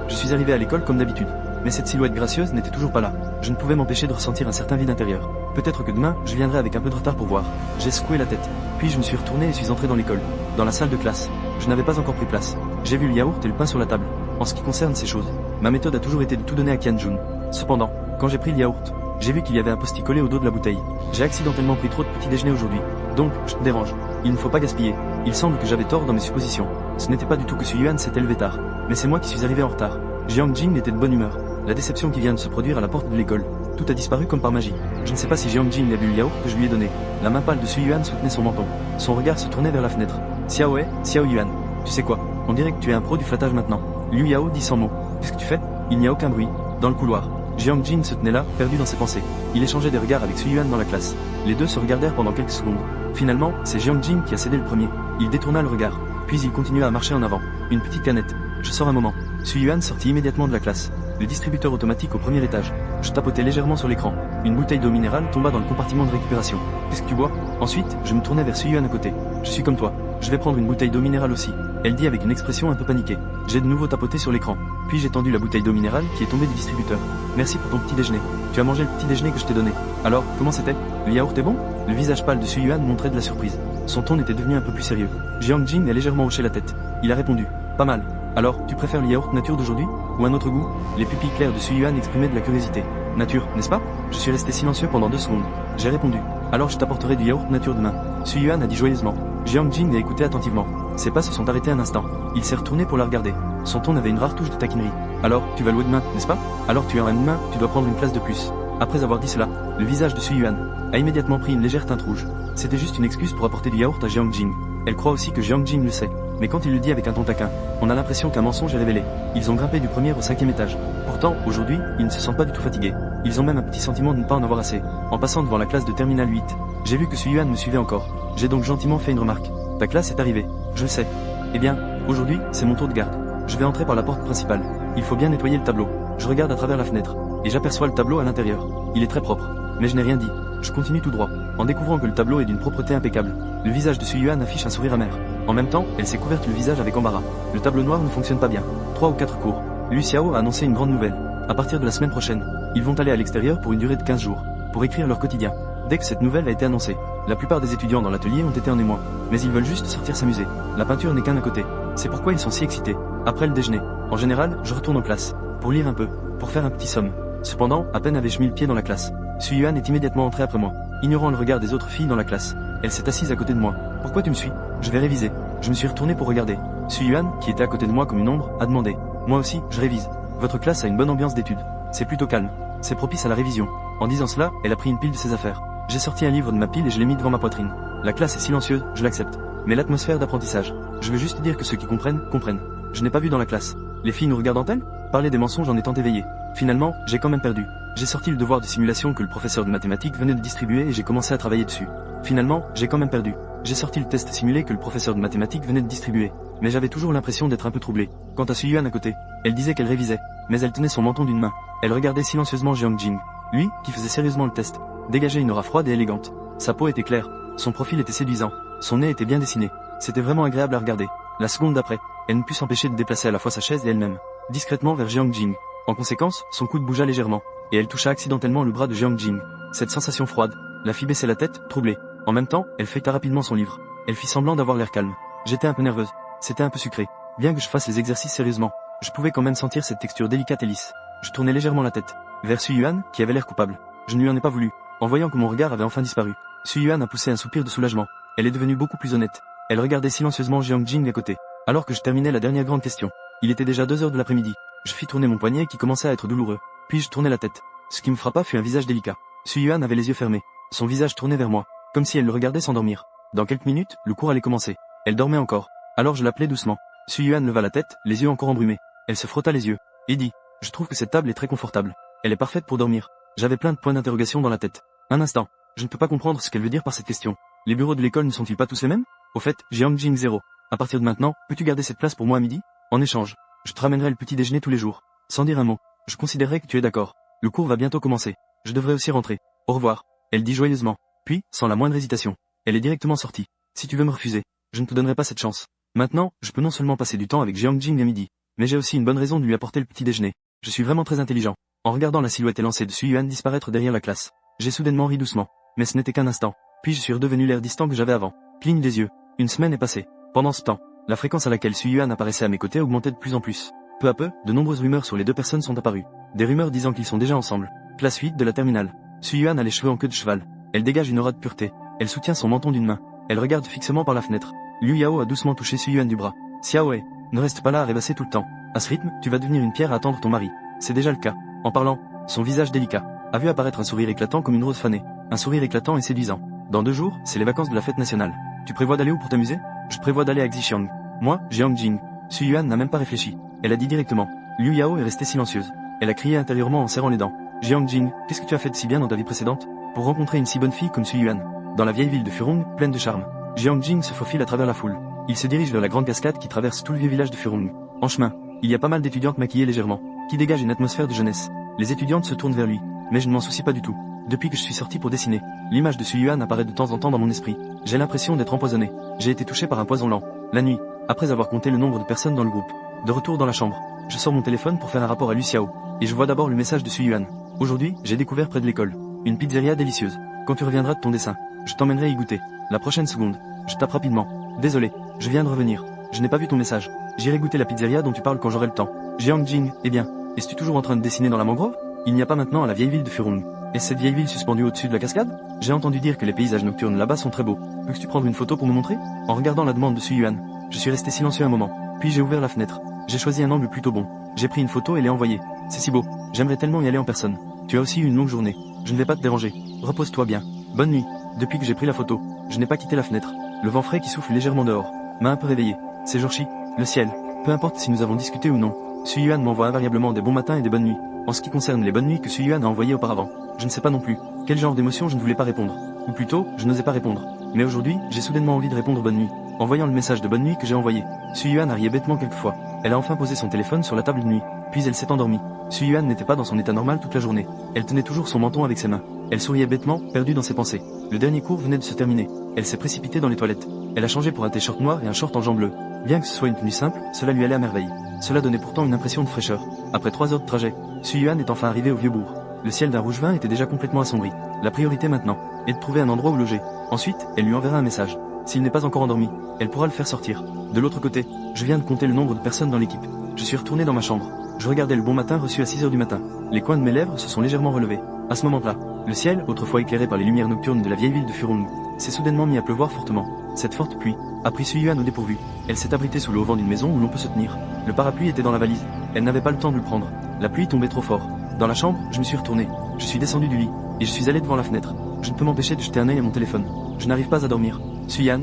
Je suis arrivé à l'école comme d'habitude. Mais cette silhouette gracieuse n'était toujours pas là. Je ne pouvais m'empêcher de ressentir un certain vide intérieur. Peut-être que demain, je viendrai avec un peu de retard pour voir. J'ai secoué la tête. Puis je me suis retourné et suis entré dans l'école. Dans la salle de classe. Je n'avais pas encore pris place. J'ai vu le yaourt et le pain sur la table. En ce qui concerne ces choses, ma méthode a toujours été de tout donner à Qianjun. Cependant, quand j'ai pris le yaourt, j'ai vu qu'il y avait un post-it collé au dos de la bouteille. J'ai accidentellement pris trop de petit déjeuner aujourd'hui. Donc, je te dérange. Il ne faut pas gaspiller. Il semble que j'avais tort dans mes suppositions. Ce n'était pas du tout que Su Yuan s'était levé tard. Mais c'est moi qui suis arrivé en retard. Jiang Jing était de bonne humeur. La déception qui vient de se produire à la porte de l'école. Tout a disparu comme par magie. Je ne sais pas si Jiang Jing a bu le yaourt que je lui ai donné. La main pâle de Su Yuan soutenait son menton. Son regard se tournait vers la fenêtre. Xiao Yuan. Tu sais quoi? On dirait que tu es un pro du flattage maintenant. Liu Yao dit sans mots. Qu'est-ce que tu fais? Il n'y a aucun bruit. Dans le couloir, Jiang Jing se tenait là, perdu dans ses pensées. Il échangeait des regards avec Su Yuan dans la classe. Les deux se regardèrent pendant quelques secondes. Finalement, c'est Jiang Jing qui a cédé le premier. Il détourna le regard. Puis il continua à marcher en avant. Une petite canette. Je sors un moment. Su Yuan sortit immédiatement de la classe. Le distributeur automatique au premier étage. Je tapotais légèrement sur l'écran. Une bouteille d'eau minérale tomba dans le compartiment de récupération. Qu'est-ce que tu bois? Ensuite, je me tournai vers Su Yuan à côté. Je suis comme toi. Je vais prendre une bouteille d'eau minérale aussi. Elle dit avec une expression un peu paniquée. J'ai de nouveau tapoté sur l'écran. Puis j'ai tendu la bouteille d'eau minérale qui est tombée du distributeur. Merci pour ton petit déjeuner. Tu as mangé le petit déjeuner que je t'ai donné. Alors, comment c'était? Le yaourt est bon? Le visage pâle de Su Yuan montrait de la surprise. Son ton était devenu un peu plus sérieux. Jiang Jing a légèrement hoché la tête. Il a répondu. Pas mal. Alors, tu préfères le yaourt nature d'aujourd'hui? Ou un autre goût? Les pupilles claires de Su Yuan exprimaient de la curiosité. Nature, n'est-ce pas? Je suis resté silencieux pendant 2 secondes. J'ai répondu. Alors je t'apporterai du yaourt nature demain. Su Yuan a dit joyeusement. Jiang Jing a écouté attentivement. Ses pas se sont arrêtés un instant. Il s'est retourné pour la regarder. Son ton avait une rare touche de taquinerie. Alors, tu vas louer demain, n'est-ce pas? Alors tu as un humain, tu dois prendre une place de plus. Après avoir dit cela, le visage de Su Yuan a immédiatement pris une légère teinte rouge. C'était juste une excuse pour apporter du yaourt à Jiang Jing. Elle croit aussi que Jiang Jing le sait. Mais quand il le dit avec un ton taquin, on a l'impression qu'un mensonge est révélé. Ils ont grimpé du premier au 5e étage. Pourtant, aujourd'hui, ils ne se sentent pas du tout fatigués. Ils ont même un petit sentiment de ne pas en avoir assez. En passant devant la classe de Terminal 8, j'ai vu que Su Yuan me suivait encore. J'ai donc gentiment fait une remarque. Ta classe est arrivée. Je le sais. Eh bien, aujourd'hui, c'est mon tour de garde. Je vais entrer par la porte principale. Il faut bien nettoyer le tableau. Je regarde à travers la fenêtre. Et j'aperçois le tableau à l'intérieur. Il est très propre. Mais je n'ai rien dit. Je continue tout droit, en découvrant que le tableau est d'une propreté impeccable. Le visage de Su Yuan affiche un sourire amer. En même temps, elle s'est couverte le visage avec embarras. Le tableau noir ne fonctionne pas bien. 3 ou 4 cours. Liu Xiao a annoncé une grande nouvelle. À partir de la semaine prochaine, ils vont aller à l'extérieur pour une durée de 15 jours, pour écrire leur quotidien. Dès que cette nouvelle a été annoncée, la plupart des étudiants dans l'atelier ont été en émoi. Mais ils veulent juste sortir s'amuser. La peinture n'est qu'un à côté. C'est pourquoi ils sont si excités. Après le déjeuner, en général, je retourne en classe, pour lire un peu, pour faire un petit somme. Cependant, à peine avais-je mis le pied dans la classe, Su Yuan est immédiatement entrée après moi, ignorant le regard des autres filles dans la classe. Elle s'est assise à côté de moi. Pourquoi tu me suis? Je vais réviser. Je me suis retourné pour regarder. Su Yuan, qui était à côté de moi comme une ombre, a demandé. Moi aussi, je révise. Votre classe a une bonne ambiance d'études. C'est plutôt calme. C'est propice à la révision. En disant cela, elle a pris une pile de ses affaires. J'ai sorti un livre de ma pile et je l'ai mis devant ma poitrine. La classe est silencieuse, je l'accepte. Mais l'atmosphère d'apprentissage. Je veux juste dire que ceux qui comprennent, comprennent. Je n'ai pas vu dans la classe. Les filles nous regardent-elles? Parler des mensonges en étant éveillé. Finalement, j'ai quand même perdu. J'ai sorti le devoir de simulation que le professeur de mathématiques venait de distribuer et j'ai commencé à travailler dessus. Finalement, j'ai quand même perdu. J'ai sorti le test simulé que le professeur de mathématiques venait de distribuer. mais j'avais toujours l'impression d'être un peu troublé. Quant à Suyuan à côté, elle disait qu'elle révisait, mais elle tenait son menton d'une main. Elle regardait silencieusement Jiang Jing. Lui, qui faisait sérieusement le test, dégageait une aura froide et élégante. Sa peau était claire, son profil était séduisant, son nez était bien dessiné. C'était vraiment agréable à regarder. La seconde d'après, elle ne put s'empêcher de déplacer à la fois sa chaise et elle-même, discrètement vers Jiang Jing. En conséquence, son coude bougea légèrement, et elle toucha accidentellement le bras de Jiang Jing. Cette sensation froide la fit baisser la tête, troublée. En même temps, elle feuilleta rapidement son livre. Elle fit semblant d'avoir l'air calme. J'étais un peu nerveuse. C'était un peu sucré. Bien que je fasse les exercices sérieusement, je pouvais quand même sentir cette texture délicate et lisse. Je tournai légèrement la tête vers Suyuan, qui avait l'air coupable. Je ne lui en ai pas voulu, en voyant que mon regard avait enfin disparu. Suyuan a poussé un soupir de soulagement. Elle est devenue beaucoup plus honnête. Elle regardait silencieusement Jiang Jing à côté. Alors que je terminais la dernière grande question. Il était déjà 2 heures de l'après-midi. Je fis tourner mon poignet qui commençait à être douloureux. Puis je tournai la tête. Ce qui me frappa fut un visage délicat. Suyuan avait les yeux fermés. Son visage tourné vers moi, comme si elle le regardait s'endormir. Dans quelques minutes, le cours allait commencer. Elle dormait encore. Alors je l'appelai doucement. Suyuan leva la tête, les yeux encore embrumés. Elle se frotta les yeux, et dit, je trouve que cette table est très confortable. Elle est parfaite pour dormir. J'avais plein de points d'interrogation dans la tête. Un instant. Je ne peux pas comprendre ce qu'elle veut dire par cette question. Les bureaux de l'école ne sont-ils pas tous les mêmes? Au fait, Jiang Jing 0. À partir de maintenant, peux-tu garder cette place pour moi à midi? En échange, je te ramènerai le petit déjeuner tous les jours. Sans dire un mot, je considérerai que tu es d'accord. Le cours va bientôt commencer. Je devrais aussi rentrer. Au revoir. Elle dit joyeusement. Puis, sans la moindre hésitation, elle est directement sortie. Si tu veux me refuser, je ne te donnerai pas cette chance. Maintenant, je peux non seulement passer du temps avec Jiang Jing à midi, mais j'ai aussi une bonne raison de lui apporter le petit déjeuner. Je suis vraiment très intelligent. En regardant la silhouette élancée de Suyuan disparaître derrière la classe, j'ai soudainement ri doucement. Mais ce n'était qu'un instant. Puis je suis redevenu l'air distant que j'avais avant. Cligne des yeux. Une semaine est passée. Pendant ce temps, la fréquence à laquelle Suyuan apparaissait à mes côtés augmentait de plus en plus. Peu à peu, de nombreuses rumeurs sur les deux personnes sont apparues. Des rumeurs disant qu'ils sont déjà ensemble. Classe 8 de la terminale. Suyuan a les cheveux en queue de cheval. Elle dégage une aura de pureté. Elle soutient son menton d'une main. Elle regarde fixement par la fenêtre. Liu Yao a doucement touché Suyuan du bras. Xiaoe, ne reste pas là à rêvasser tout le temps. À ce rythme, tu vas devenir une pierre à attendre ton mari. C'est déjà le cas. En parlant, son visage délicat a vu apparaître un sourire éclatant comme une rose fanée. Un sourire éclatant et séduisant. Dans 2 jours, c'est les vacances de la fête nationale. Tu prévois d'aller où pour t'amuser? Je prévois d'aller à Xixiang. Moi, Jiang Jing. Suyuan n'a même pas réfléchi. Elle a dit directement. Liu Yao est restée silencieuse. Elle a crié intérieurement en serrant les dents. Jiang Jing, qu'est-ce que tu as fait de si bien dans ta vie précédente pour rencontrer une si bonne fille comme Suyuan? Dans la vieille ville de Furong, pleine de charme. Jiang Jing se faufile à travers la foule. Il se dirige vers la grande cascade qui traverse tout le vieux village de Furong. En chemin, il y a pas mal d'étudiantes maquillées légèrement, qui dégagent une atmosphère de jeunesse. Les étudiantes se tournent vers lui, mais je ne m'en soucie pas du tout. Depuis que je suis sorti pour dessiner, l'image de Suyuan apparaît de temps en temps dans mon esprit. J'ai l'impression d'être empoisonné. J'ai été touché par un poison lent. La nuit, après avoir compté le nombre de personnes dans le groupe. De retour dans la chambre, je sors mon téléphone pour faire un rapport à Liu Xiao, et je vois d'abord le message de Suyuan. Aujourd'hui, j'ai découvert près de l'école une pizzeria délicieuse. Quand tu reviendras de ton dessin, je t'emmènerai y goûter. La prochaine seconde, je tape rapidement. Désolé, je viens de revenir. Je n'ai pas vu ton message. J'irai goûter la pizzeria dont tu parles quand j'aurai le temps. Jiang Jing, eh bien, es-tu toujours en train de dessiner dans la mangrove? Il n'y a pas maintenant à la vieille ville de Furong. Est-ce cette vieille ville suspendue au-dessus de la cascade? J'ai entendu dire que les paysages nocturnes là-bas sont très beaux. Peux-tu prendre une photo pour me montrer? En regardant la demande de Suyuan, je suis resté silencieux un moment. Puis j'ai ouvert la fenêtre. J'ai choisi un angle plutôt bon. J'ai pris une photo et l'ai envoyée. C'est si beau. J'aimerais tellement y aller en personne. Tu as aussi eu une longue journée. Je ne vais pas te déranger. Repose-toi bien. Bonne nuit. Depuis que j'ai pris la photo, je n'ai pas quitté la fenêtre. Le vent frais qui souffle légèrement dehors m'a un peu réveillé. Ces jours-ci, le ciel, peu importe si nous avons discuté ou non, Suyuan m'envoie invariablement des bons matins et des bonnes nuits. En ce qui concerne les bonnes nuits que Suyuan a envoyées auparavant, je ne sais pas non plus quel genre d'émotion je ne voulais pas répondre. Ou plutôt, je n'osais pas répondre. Mais aujourd'hui, j'ai soudainement envie de répondre bonne nuit. En voyant le message de bonne nuit que j'ai envoyé, Suyuan a rié bêtement quelquefois. Elle a enfin posé son téléphone sur la table de nuit, puis elle s'est endormie. Suyuan n'était pas dans son état normal toute la journée. Elle tenait toujours son menton avec ses mains. Elle souriait bêtement, perdue dans ses pensées. Le dernier cours venait de se terminer. Elle s'est précipitée dans les toilettes. Elle a changé pour un t-shirt noir et un short en jean bleu. Bien que ce soit une tenue simple, cela lui allait à merveille. Cela donnait pourtant une impression de fraîcheur. Après 3 heures de trajet, Suyuan est enfin arrivé au vieux bourg. Le ciel d'un rouge vin était déjà complètement assombri. La priorité maintenant est de trouver un endroit où loger. Ensuite, elle lui enverra un message. S'il n'est pas encore endormi, elle pourra le faire sortir. De l'autre côté, je viens de compter le nombre de personnes dans l'équipe. Je suis retourné dans ma chambre. Je regardais le bon matin reçu à 6 heures du matin. Les coins de mes lèvres se sont légèrement relevés. À ce moment-là, le ciel, autrefois éclairé par les lumières nocturnes de la vieille ville de Furong, s'est soudainement mis à pleuvoir fortement. Cette forte pluie a pris Suyuan au dépourvu. Elle s'est abritée sous le auvent d'une maison où l'on peut se tenir. Le parapluie était dans la valise. Elle n'avait pas le temps de le prendre. La pluie tombait trop fort. Dans la chambre, je me suis retourné. Je suis descendu du lit et je suis allé devant la fenêtre. Je ne peux m'empêcher de jeter un œil à mon téléphone. Je n'arrive pas à dormir. Suyuan.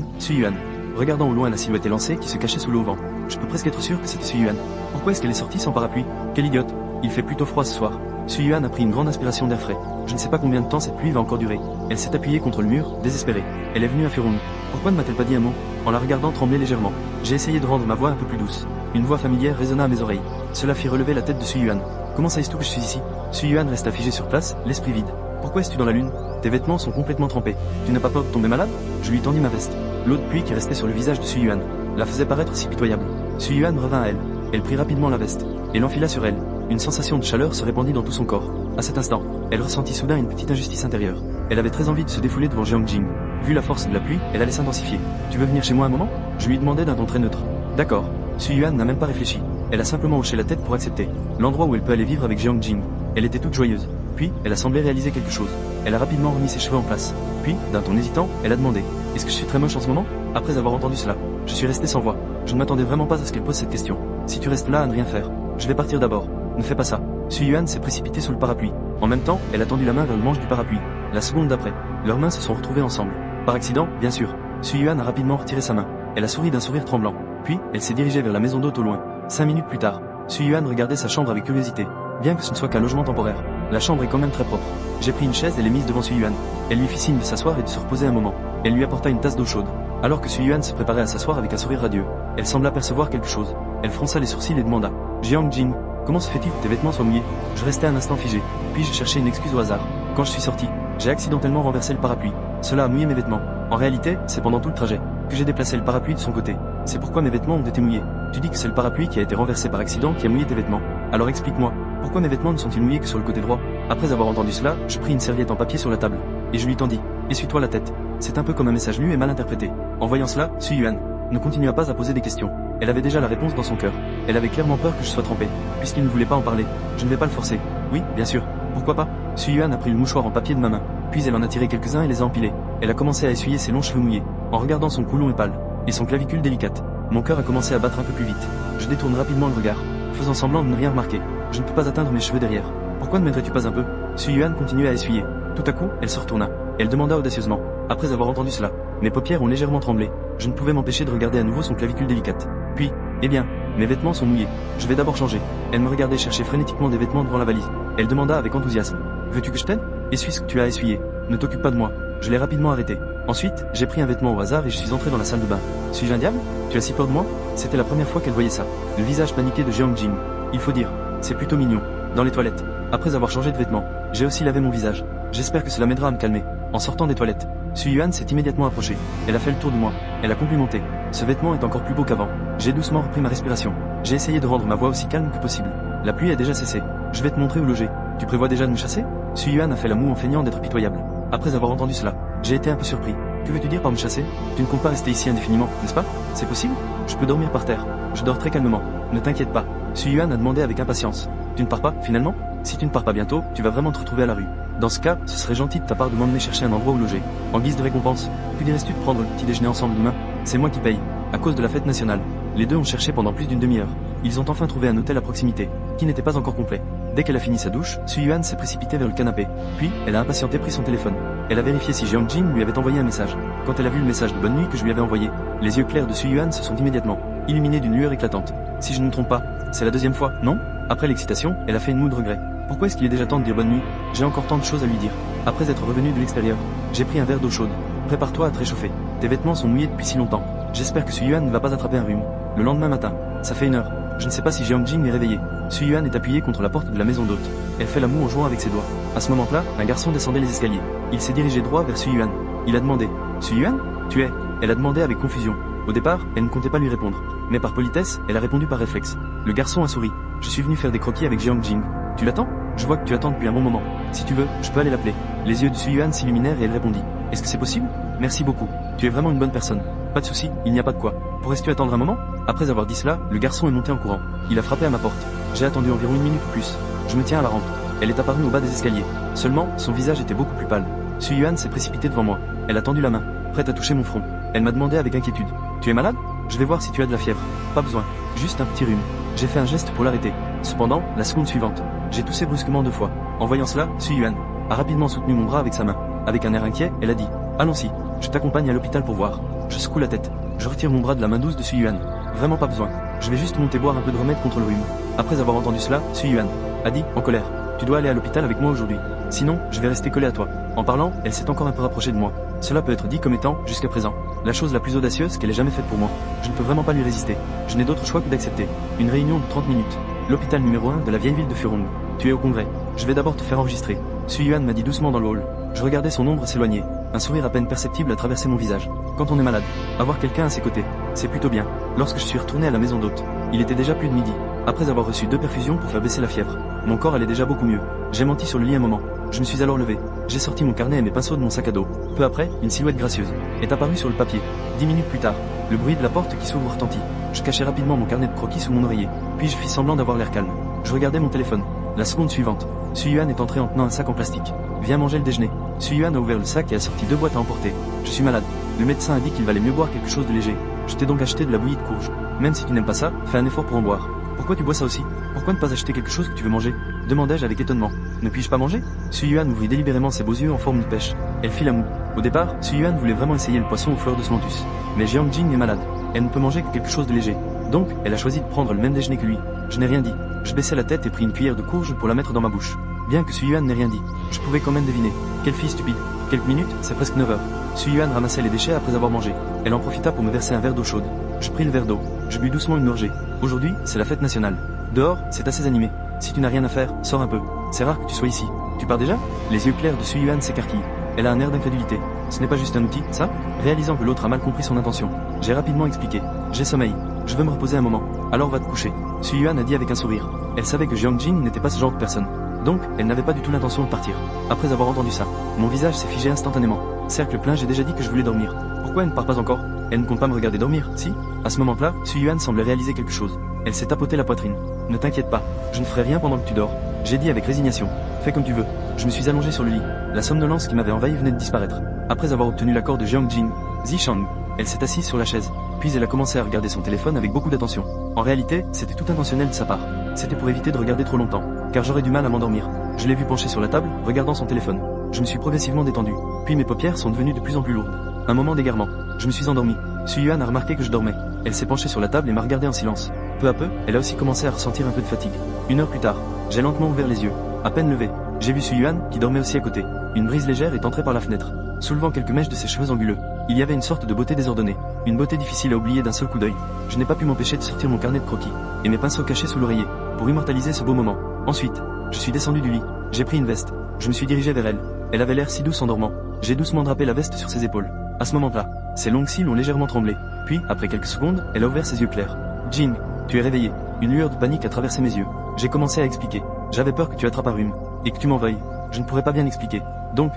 Regardant au loin la silhouette élancée qui se cachait sous l'auvent. Je peux presque être sûr que c'était Suyuan. Pourquoi est-ce qu'elle est sortie sans parapluie? Quelle idiote. Il fait plutôt froid ce soir. Suyuan a pris une grande inspiration d'air frais. Je ne sais pas combien de temps cette pluie va encore durer. Elle s'est appuyée contre le mur, désespérée. Elle est venue à Furong. Pourquoi ne m'a-t-elle pas dit un mot? En la regardant trembler légèrement, j'ai essayé de rendre ma voix un peu plus douce. Une voix familière résonna à mes oreilles. Cela fit relever la tête de Sui Yuan. Comment sais-tu que je suis ici? Sui Yuan resta figé sur place, l'esprit vide. Pourquoi es-tu dans la lune? Tes vêtements sont complètement trempés. Tu n'as pas peur de tomber malade? Je lui tendis ma veste. L'eau de pluie qui restait sur le visage de Sui Yuan la faisait paraître si pitoyable. Sui Yuan revint à elle. Elle prit rapidement la veste et l'enfila sur elle. Une sensation de chaleur se répandit dans tout son corps. À cet instant, elle ressentit soudain une petite injustice intérieure. Elle avait très envie de se défouler devant Jiang Jing. Vu la force de la pluie, elle allait s'intensifier. Tu veux venir chez moi un moment? Je lui demandai d'un ton très neutre. D'accord. Sui Yuan n'a même pas réfléchi. Elle a simplement hoché la tête pour accepter l'endroit où elle peut aller vivre avec Jiang Jing. Elle était toute joyeuse. Puis, elle a semblé réaliser quelque chose. Elle a rapidement remis ses cheveux en place. Puis, d'un ton hésitant, elle a demandé: est-ce que je suis très moche en ce moment? Après avoir entendu cela, je suis resté sans voix. Je ne m'attendais vraiment pas à ce qu'elle pose cette question. Si tu restes là à ne rien faire, je vais partir d'abord. Ne fais pas ça. Sui Yuan s'est précipitée sous le parapluie. En même temps, elle a tendu la main vers le manche du parapluie. La seconde d'après, leurs mains se sont retrouvées ensemble. Par accident, bien sûr. Sui Yuan a rapidement retiré sa main. Elle a souri d'un sourire tremblant. Puis, elle s'est dirigée vers la maison d'hôte au loin. 5 minutes plus tard, Sui Yuan regardait sa chambre avec curiosité. Bien que ce ne soit qu'un logement temporaire, la chambre est quand même très propre. J'ai pris une chaise et l'ai mise devant Sui Yuan. Elle lui fit signe de s'asseoir et de se reposer un moment. Elle lui apporta une tasse d'eau chaude. Alors que Sui Yuan se préparait à s'asseoir avec un sourire radieux, elle sembla percevoir quelque chose. Elle fronça les sourcils et demanda: Jiang Jing, comment se fait-il que tes vêtements soient mouillés? Je restai un instant figé, puis je cherchai une excuse au hasard. Quand je suis sorti, j'ai accidentellement renversé le parapluie. Cela a mouillé mes vêtements. En réalité, c'est pendant tout le trajet que j'ai déplacé le parapluie de son côté. C'est pourquoi mes vêtements ont été mouillés. Tu dis que c'est le parapluie qui a été renversé par accident qui a mouillé tes vêtements. Alors explique-moi, pourquoi mes vêtements ne sont-ils mouillés que sur le côté droit? Après avoir entendu cela, je pris une serviette en papier sur la table et je lui tendis: essuie-toi la tête. C'est un peu comme un message lu et mal interprété. En voyant cela, Sui Yuan ne continua pas à poser des questions. Elle avait déjà la réponse dans son cœur. Elle avait clairement peur que je sois trempé, puisqu'il ne voulait pas en parler. Je ne vais pas le forcer. Oui, bien sûr. Pourquoi pas? Sui Yuan a pris le mouchoir en papier de ma main, puis elle en a tiré quelques-uns et les a empilés. Elle a commencé à essuyer ses longs cheveux mouillés, en regardant son cou long et pâle, et son clavicule délicate. Mon cœur a commencé à battre un peu plus vite. Je détourne rapidement le regard, faisant semblant de ne rien remarquer. Je ne peux pas atteindre mes cheveux derrière. Pourquoi ne m'aiderais-tu pas un peu? Sui Yuan continuait à essuyer. Tout à coup, elle se retourna. Elle demanda audacieusement, après avoir entendu cela. Mes paupières ont légèrement tremblé. Je ne pouvais m'empêcher de regarder à nouveau son clavicule délicate. Puis, eh bien, mes vêtements sont mouillés. Je vais d'abord changer. Elle me regardait chercher frénétiquement des vêtements devant la valise. Elle demanda avec enthousiasme: veux-tu que je t'aide? Essuie ce que tu as essuyé. Ne t'occupe pas de moi. Je l'ai rapidement arrêté. Ensuite, j'ai pris un vêtement au hasard et je suis entré dans la salle de bain. Suis-je un diable? Tu as si peur de moi? C'était la première fois qu'elle voyait ça. Le visage paniqué de Jiang Jing. Il faut dire, c'est plutôt mignon. Dans les toilettes, après avoir changé de vêtements, j'ai aussi lavé mon visage. J'espère que cela m'aidera à me calmer. En sortant des toilettes, Sui Yuan s'est immédiatement approchée. Elle a fait le tour de moi. Elle a complimenté. Ce vêtement est encore plus beau qu'avant. J'ai doucement repris ma respiration. J'ai essayé de rendre ma voix aussi calme que possible. La pluie a déjà cessé. Je vais te montrer où loger. Tu prévois déjà de me chasser? Sui Yuan a fait la moue en feignant d'être pitoyable. Après avoir entendu cela, j'ai été un peu surpris. Que veux-tu dire par me chasser? Tu ne comptes pas rester ici indéfiniment, n'est-ce pas? C'est possible? Je peux dormir par terre. Je dors très calmement. Ne t'inquiète pas. Sui Yuan a demandé avec impatience. Tu ne pars pas, finalement? Si tu ne pars pas bientôt, tu vas vraiment te retrouver à la rue. Dans ce cas, ce serait gentil de ta part de m'emmener chercher un endroit où loger. En guise de récompense, que dirais-tu de prendre le petit déjeuner ensemble demain? C'est moi qui paye. À cause de la fête nationale. Les deux ont cherché pendant plus d'une demi-heure. Ils ont enfin trouvé un hôtel à proximité, qui n'était pas encore complet. Dès qu'elle a fini sa douche, Sui Yuan s'est précipitée vers le canapé. Puis, elle a impatienté pris son téléphone. Elle a vérifié si Jiang Jing lui avait envoyé un message. Quand elle a vu le message de bonne nuit que je lui avais envoyé, les yeux clairs de Sui Yuan se sont immédiatement illuminés d'une lueur éclatante. Si je ne me trompe pas, c'est la deuxième fois, non? Après l'excitation, elle a fait une moue de regret. Pourquoi est-ce qu'il est déjà temps de dire bonne nuit? J'ai encore tant de choses à lui dire. Après être revenu de l'extérieur, j'ai pris un verre d'eau chaude. Prépare-toi à te réchauffer. Tes vêtements sont mouillés depuis si longtemps. J'espère que Sui Yuan ne va pas attraper un rhume. Le lendemain matin, ça fait 1 heure. Je ne sais pas si Jiang Jing est réveillé. Sui Yuan est appuyée contre la porte de la maison d'hôte. Elle fait la moue en jouant avec ses doigts. À ce moment-là, un garçon descendait les escaliers. Il s'est dirigé droit vers Sui Yuan. Il a demandé: Sui Yuan, tu es? Elle a demandé avec confusion. Au départ, elle ne comptait pas lui répondre. Mais par politesse, elle a répondu par réflexe. Le garçon a souri. Je suis venu faire des croquis avec Jiang Jing. Tu l'attends? Je vois que tu attends depuis un bon moment. Si tu veux, je peux aller l'appeler. Les yeux de Sui Yuan s'illuminèrent et elle répondit: est-ce que c'est possible? Merci beaucoup. Tu es vraiment une bonne personne. Pas de souci, il n'y a pas de quoi. Pourrais-tu attendre un moment? Après avoir dit cela, le garçon est monté en courant. Il a frappé à ma porte. J'ai attendu environ 1 minute ou plus. Je me tiens à la rampe. Elle est apparue au bas des escaliers. Seulement, son visage était beaucoup plus pâle. Sui Yuan s'est précipitée devant moi. Elle a tendu la main, prête à toucher mon front. Elle m'a demandé avec inquiétude: tu es malade? Je vais voir si tu as de la fièvre. Pas besoin. Juste un petit rhume. J'ai fait un geste pour l'arrêter. Cependant, la seconde suivante, j'ai toussé brusquement 2 fois. En voyant cela, Sui Yuan a rapidement soutenu mon bras avec sa main. Avec un air inquiet, elle a dit: allons-y, je t'accompagne à l'hôpital pour voir. Je secoue la tête. Je retire mon bras de la main douce de Sui Yuan. Vraiment pas besoin. Je vais juste monter boire un peu de remède contre le rhume. Après avoir entendu cela, Sui Yuan a dit, en colère: tu dois aller à l'hôpital avec moi aujourd'hui. Sinon, je vais rester collé à toi. En parlant, elle s'est encore un peu rapprochée de moi. Cela peut être dit comme étant, jusqu'à présent, La chose la plus audacieuse qu'elle ait jamais faite pour moi. Je ne peux vraiment pas lui résister. Je n'ai d'autre choix que d'accepter. Une réunion de 30 minutes. L'hôpital numéro 1 de la vieille ville de Furong. Tu es au congrès. Je vais d'abord te faire enregistrer. Suyuan m'a dit doucement dans le hall. Je regardais son ombre s'éloigner. Un sourire à peine perceptible a traversé mon visage. Quand on est malade, avoir quelqu'un à ses côtés, c'est plutôt bien. Lorsque je suis retourné à la maison d'hôte, il était déjà plus de midi. Après avoir reçu 2 perfusions pour faire baisser la fièvre, mon corps allait déjà beaucoup mieux. J'ai menti sur le lit un moment. Je me suis alors levé. J'ai sorti mon carnet et mes pinceaux de mon sac à dos. Peu après, une silhouette gracieuse est apparue sur le papier. 10 minutes plus tard, le bruit de la porte qui s'ouvre retentit. Je cachai rapidement mon carnet de croquis sous mon oreiller, puis je fis semblant d'avoir l'air calme. Je regardais mon téléphone. La seconde suivante, Suyuan est entré en tenant un sac en plastique. Viens manger le déjeuner. Suyuan a ouvert le sac et a sorti 2 boîtes à emporter. Je suis malade. Le médecin a dit qu'il valait mieux boire quelque chose de léger. Je t'ai donc acheté de la bouillie de courge. Même si tu n'aimes pas ça, fais un effort pour en boire. Pourquoi tu bois ça aussi? Pourquoi ne pas acheter quelque chose que tu veux manger? Demandai-je avec étonnement. Ne puis-je pas manger? Suyuan ouvrit délibérément ses beaux yeux en forme de pêche. Elle fit la moue. Au départ, Suyuan voulait vraiment essayer le poisson aux fleurs de Smantus. Mais Jiang Jing est malade. Elle ne peut manger que quelque chose de léger. Donc, elle a choisi de prendre le même déjeuner que lui. Je n'ai rien dit. Je baissai la tête et pris une cuillère de courge pour la mettre dans ma bouche. Bien que Suyuan n'ait rien dit, je pouvais quand même deviner. Quelle fille stupide. Quelques minutes, c'est presque 9 heures. Suyuan ramassait les déchets après avoir mangé. Elle en profita pour me verser un verre d'eau chaude. Je pris le verre d'eau. Je bus doucement une gorgée. Aujourd'hui, c'est la fête nationale. Dehors, c'est assez animé. Si tu n'as rien à faire, sors un peu. C'est rare que tu sois ici. Tu pars déjà? Les yeux clairs de Suyuan s'écarquillent. Elle a un air d'incrédulité. Ce n'est pas juste un outil, ça? Réalisant que l'autre a mal compris son intention, j'ai rapidement expliqué. J'ai sommeil. Je veux me reposer un moment. Alors va te coucher. Suyuan a dit avec un sourire. Elle savait que Jiang Jing n'était pas ce genre de personne. Donc, elle n'avait pas du tout l'intention de partir. Après avoir entendu ça, mon visage s'est figé instantanément. Cercle plein, j'ai déjà dit que je voulais dormir. Pourquoi elle ne part pas encore? Elle ne compte pas me regarder dormir, si? À ce moment-là, Suyuan semblait réaliser quelque chose. Elle s'est tapotée la poitrine. Ne t'inquiète pas, je ne ferai rien pendant que tu dors. J'ai dit avec résignation. Fais comme tu veux. Je me suis allongé sur le lit. La somnolence qui m'avait envahi venait de disparaître. Après avoir obtenu l'accord de Jiang Jing, Zishang, elle s'est assise sur la chaise. Puis elle a commencé à regarder son téléphone avec beaucoup d'attention. En réalité, c'était tout intentionnel de sa part. C'était pour éviter de regarder trop longtemps, car j'aurais du mal à m'endormir. Je l'ai vu penché sur la table, regardant son téléphone. Je me suis progressivement détendu. Puis mes paupières sont devenues de plus en plus lourdes. Un moment d'égarement. Je me suis endormi. Suyuan a remarqué que je dormais. Elle s'est penchée sur la table et m'a regardé en silence. Peu à peu, elle a aussi commencé à ressentir un peu de fatigue. 1 heure plus tard, j'ai lentement ouvert les yeux. À peine levé, j'ai vu Suyuan, qui dormait aussi à côté. Une brise légère est entrée par la fenêtre, soulevant quelques mèches de ses cheveux anguleux. Il y avait une sorte de beauté désordonnée, une beauté difficile à oublier d'un seul coup d'œil. Je n'ai pas pu m'empêcher de sortir mon carnet de croquis, et mes pinceaux cachés sous l'oreiller, pour immortaliser ce beau moment. Ensuite, je suis descendu du lit, j'ai pris une veste, je me suis dirigé vers elle. Elle avait l'air si douce en dormant. J'ai doucement drapé la veste sur ses épaules. À ce moment-là, ses longues cils ont légèrement tremblé. Puis, après quelques secondes, elle a ouvert ses yeux clairs. Jing, tu es réveillé. Une lueur de panique a traversé mes yeux. J'ai commencé à expliquer. J'avais peur que tu attrapes un rhume, et que tu m'en veuilles. Je ne pourrais pas bien expliquer. Donc,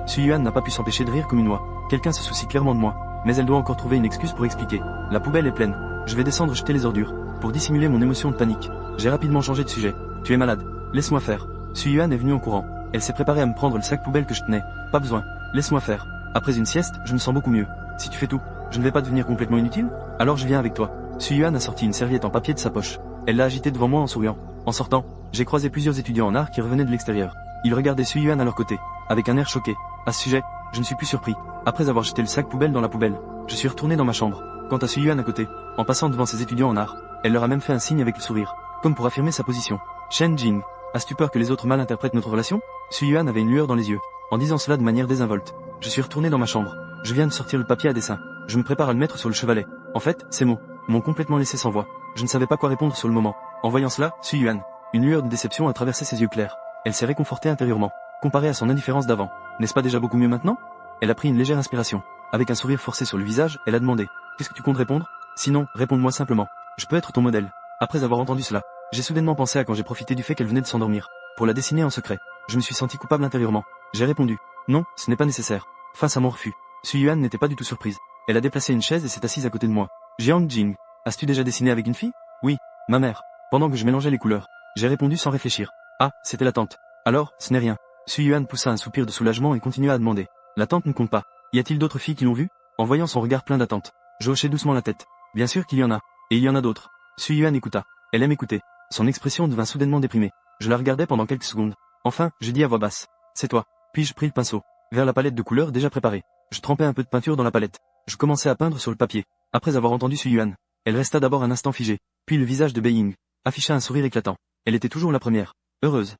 Suyuan n'a pas pu s'empêcher de rire comme une oie. Quelqu'un se soucie clairement de moi. Mais elle doit encore trouver une excuse pour expliquer. La poubelle est pleine. Je vais descendre jeter les ordures. Pour dissimuler mon émotion de panique, j'ai rapidement changé de sujet. Tu es malade. Laisse-moi faire. Suyuan est venue en courant. Elle s'est préparée à me prendre le sac poubelle que je tenais. Pas besoin. Laisse-moi faire. Après une sieste, je me sens beaucoup mieux. Si tu fais tout, je ne vais pas devenir complètement inutile? Alors je viens avec toi. Suyuan a sorti une serviette en papier de sa poche. Elle l'a agitée devant moi en souriant. En sortant, j'ai croisé plusieurs étudiants en art qui revenaient de l'extérieur. Ils regardaient Suyuan à leur côté, avec un air choqué. À ce sujet, je ne suis plus surpris. Après avoir jeté le sac poubelle dans la poubelle, je suis retourné dans ma chambre. Quant à Suyuan à côté, en passant devant ses étudiants en art, elle leur a même fait un signe avec le sourire, comme pour affirmer sa position. Shen Jing, as-tu peur que les autres mal interprètent notre relation? Suyuan avait une lueur dans les yeux. En disant cela de manière désinvolte, je suis retourné dans ma chambre. Je viens de sortir le papier à dessin. Je me prépare à le mettre sur le chevalet. En fait, ces mots m'ont complètement laissé sans voix. Je ne savais pas quoi répondre sur le moment. En voyant cela, Suyuan, une lueur de déception a traversé ses yeux clairs. Elle s'est réconfortée intérieurement, comparée à son indifférence d'avant. N'est-ce pas déjà beaucoup mieux maintenant? Elle a pris une légère inspiration. Avec un sourire forcé sur le visage, elle a demandé. Qu'est-ce que tu comptes répondre? Sinon, réponds-moi simplement. Je peux être ton modèle. Après avoir entendu cela, j'ai soudainement pensé à quand j'ai profité du fait qu'elle venait de s'endormir, pour la dessiner en secret. Je me suis senti coupable intérieurement. J'ai répondu. Non, ce n'est pas nécessaire. Face à mon refus, Suyuan n'était pas du tout surprise. Elle a déplacé une chaise et s'est assise à côté de moi. Jiang Jing, as-tu déjà dessiné avec une fille? Oui, ma mère. Pendant que je mélangeais les couleurs, j'ai répondu sans réfléchir. Ah, c'était la tante. Alors, ce n'est rien. Suyuan poussa un soupir de soulagement et continua à demander. La tante ne compte pas. Y a-t-il d'autres filles qui l'ont vue? En voyant son regard plein d'attente, je hochai doucement la tête. Bien sûr qu'il y en a. Et il y en a d'autres. Suyuan écouta. Elle aime écouter. Son expression devint soudainement déprimée. Je la regardais pendant quelques secondes. Enfin, je dis à voix basse. C'est toi. Puis je pris le pinceau, vers la palette de couleurs déjà préparée. Je trempais un peu de peinture dans la palette. Je commençais à peindre sur le papier. Après avoir entendu Suyuan, elle resta d'abord un instant figée. Puis le visage de Beiying afficha un sourire éclatant. Elle était toujours la première. Heureuse.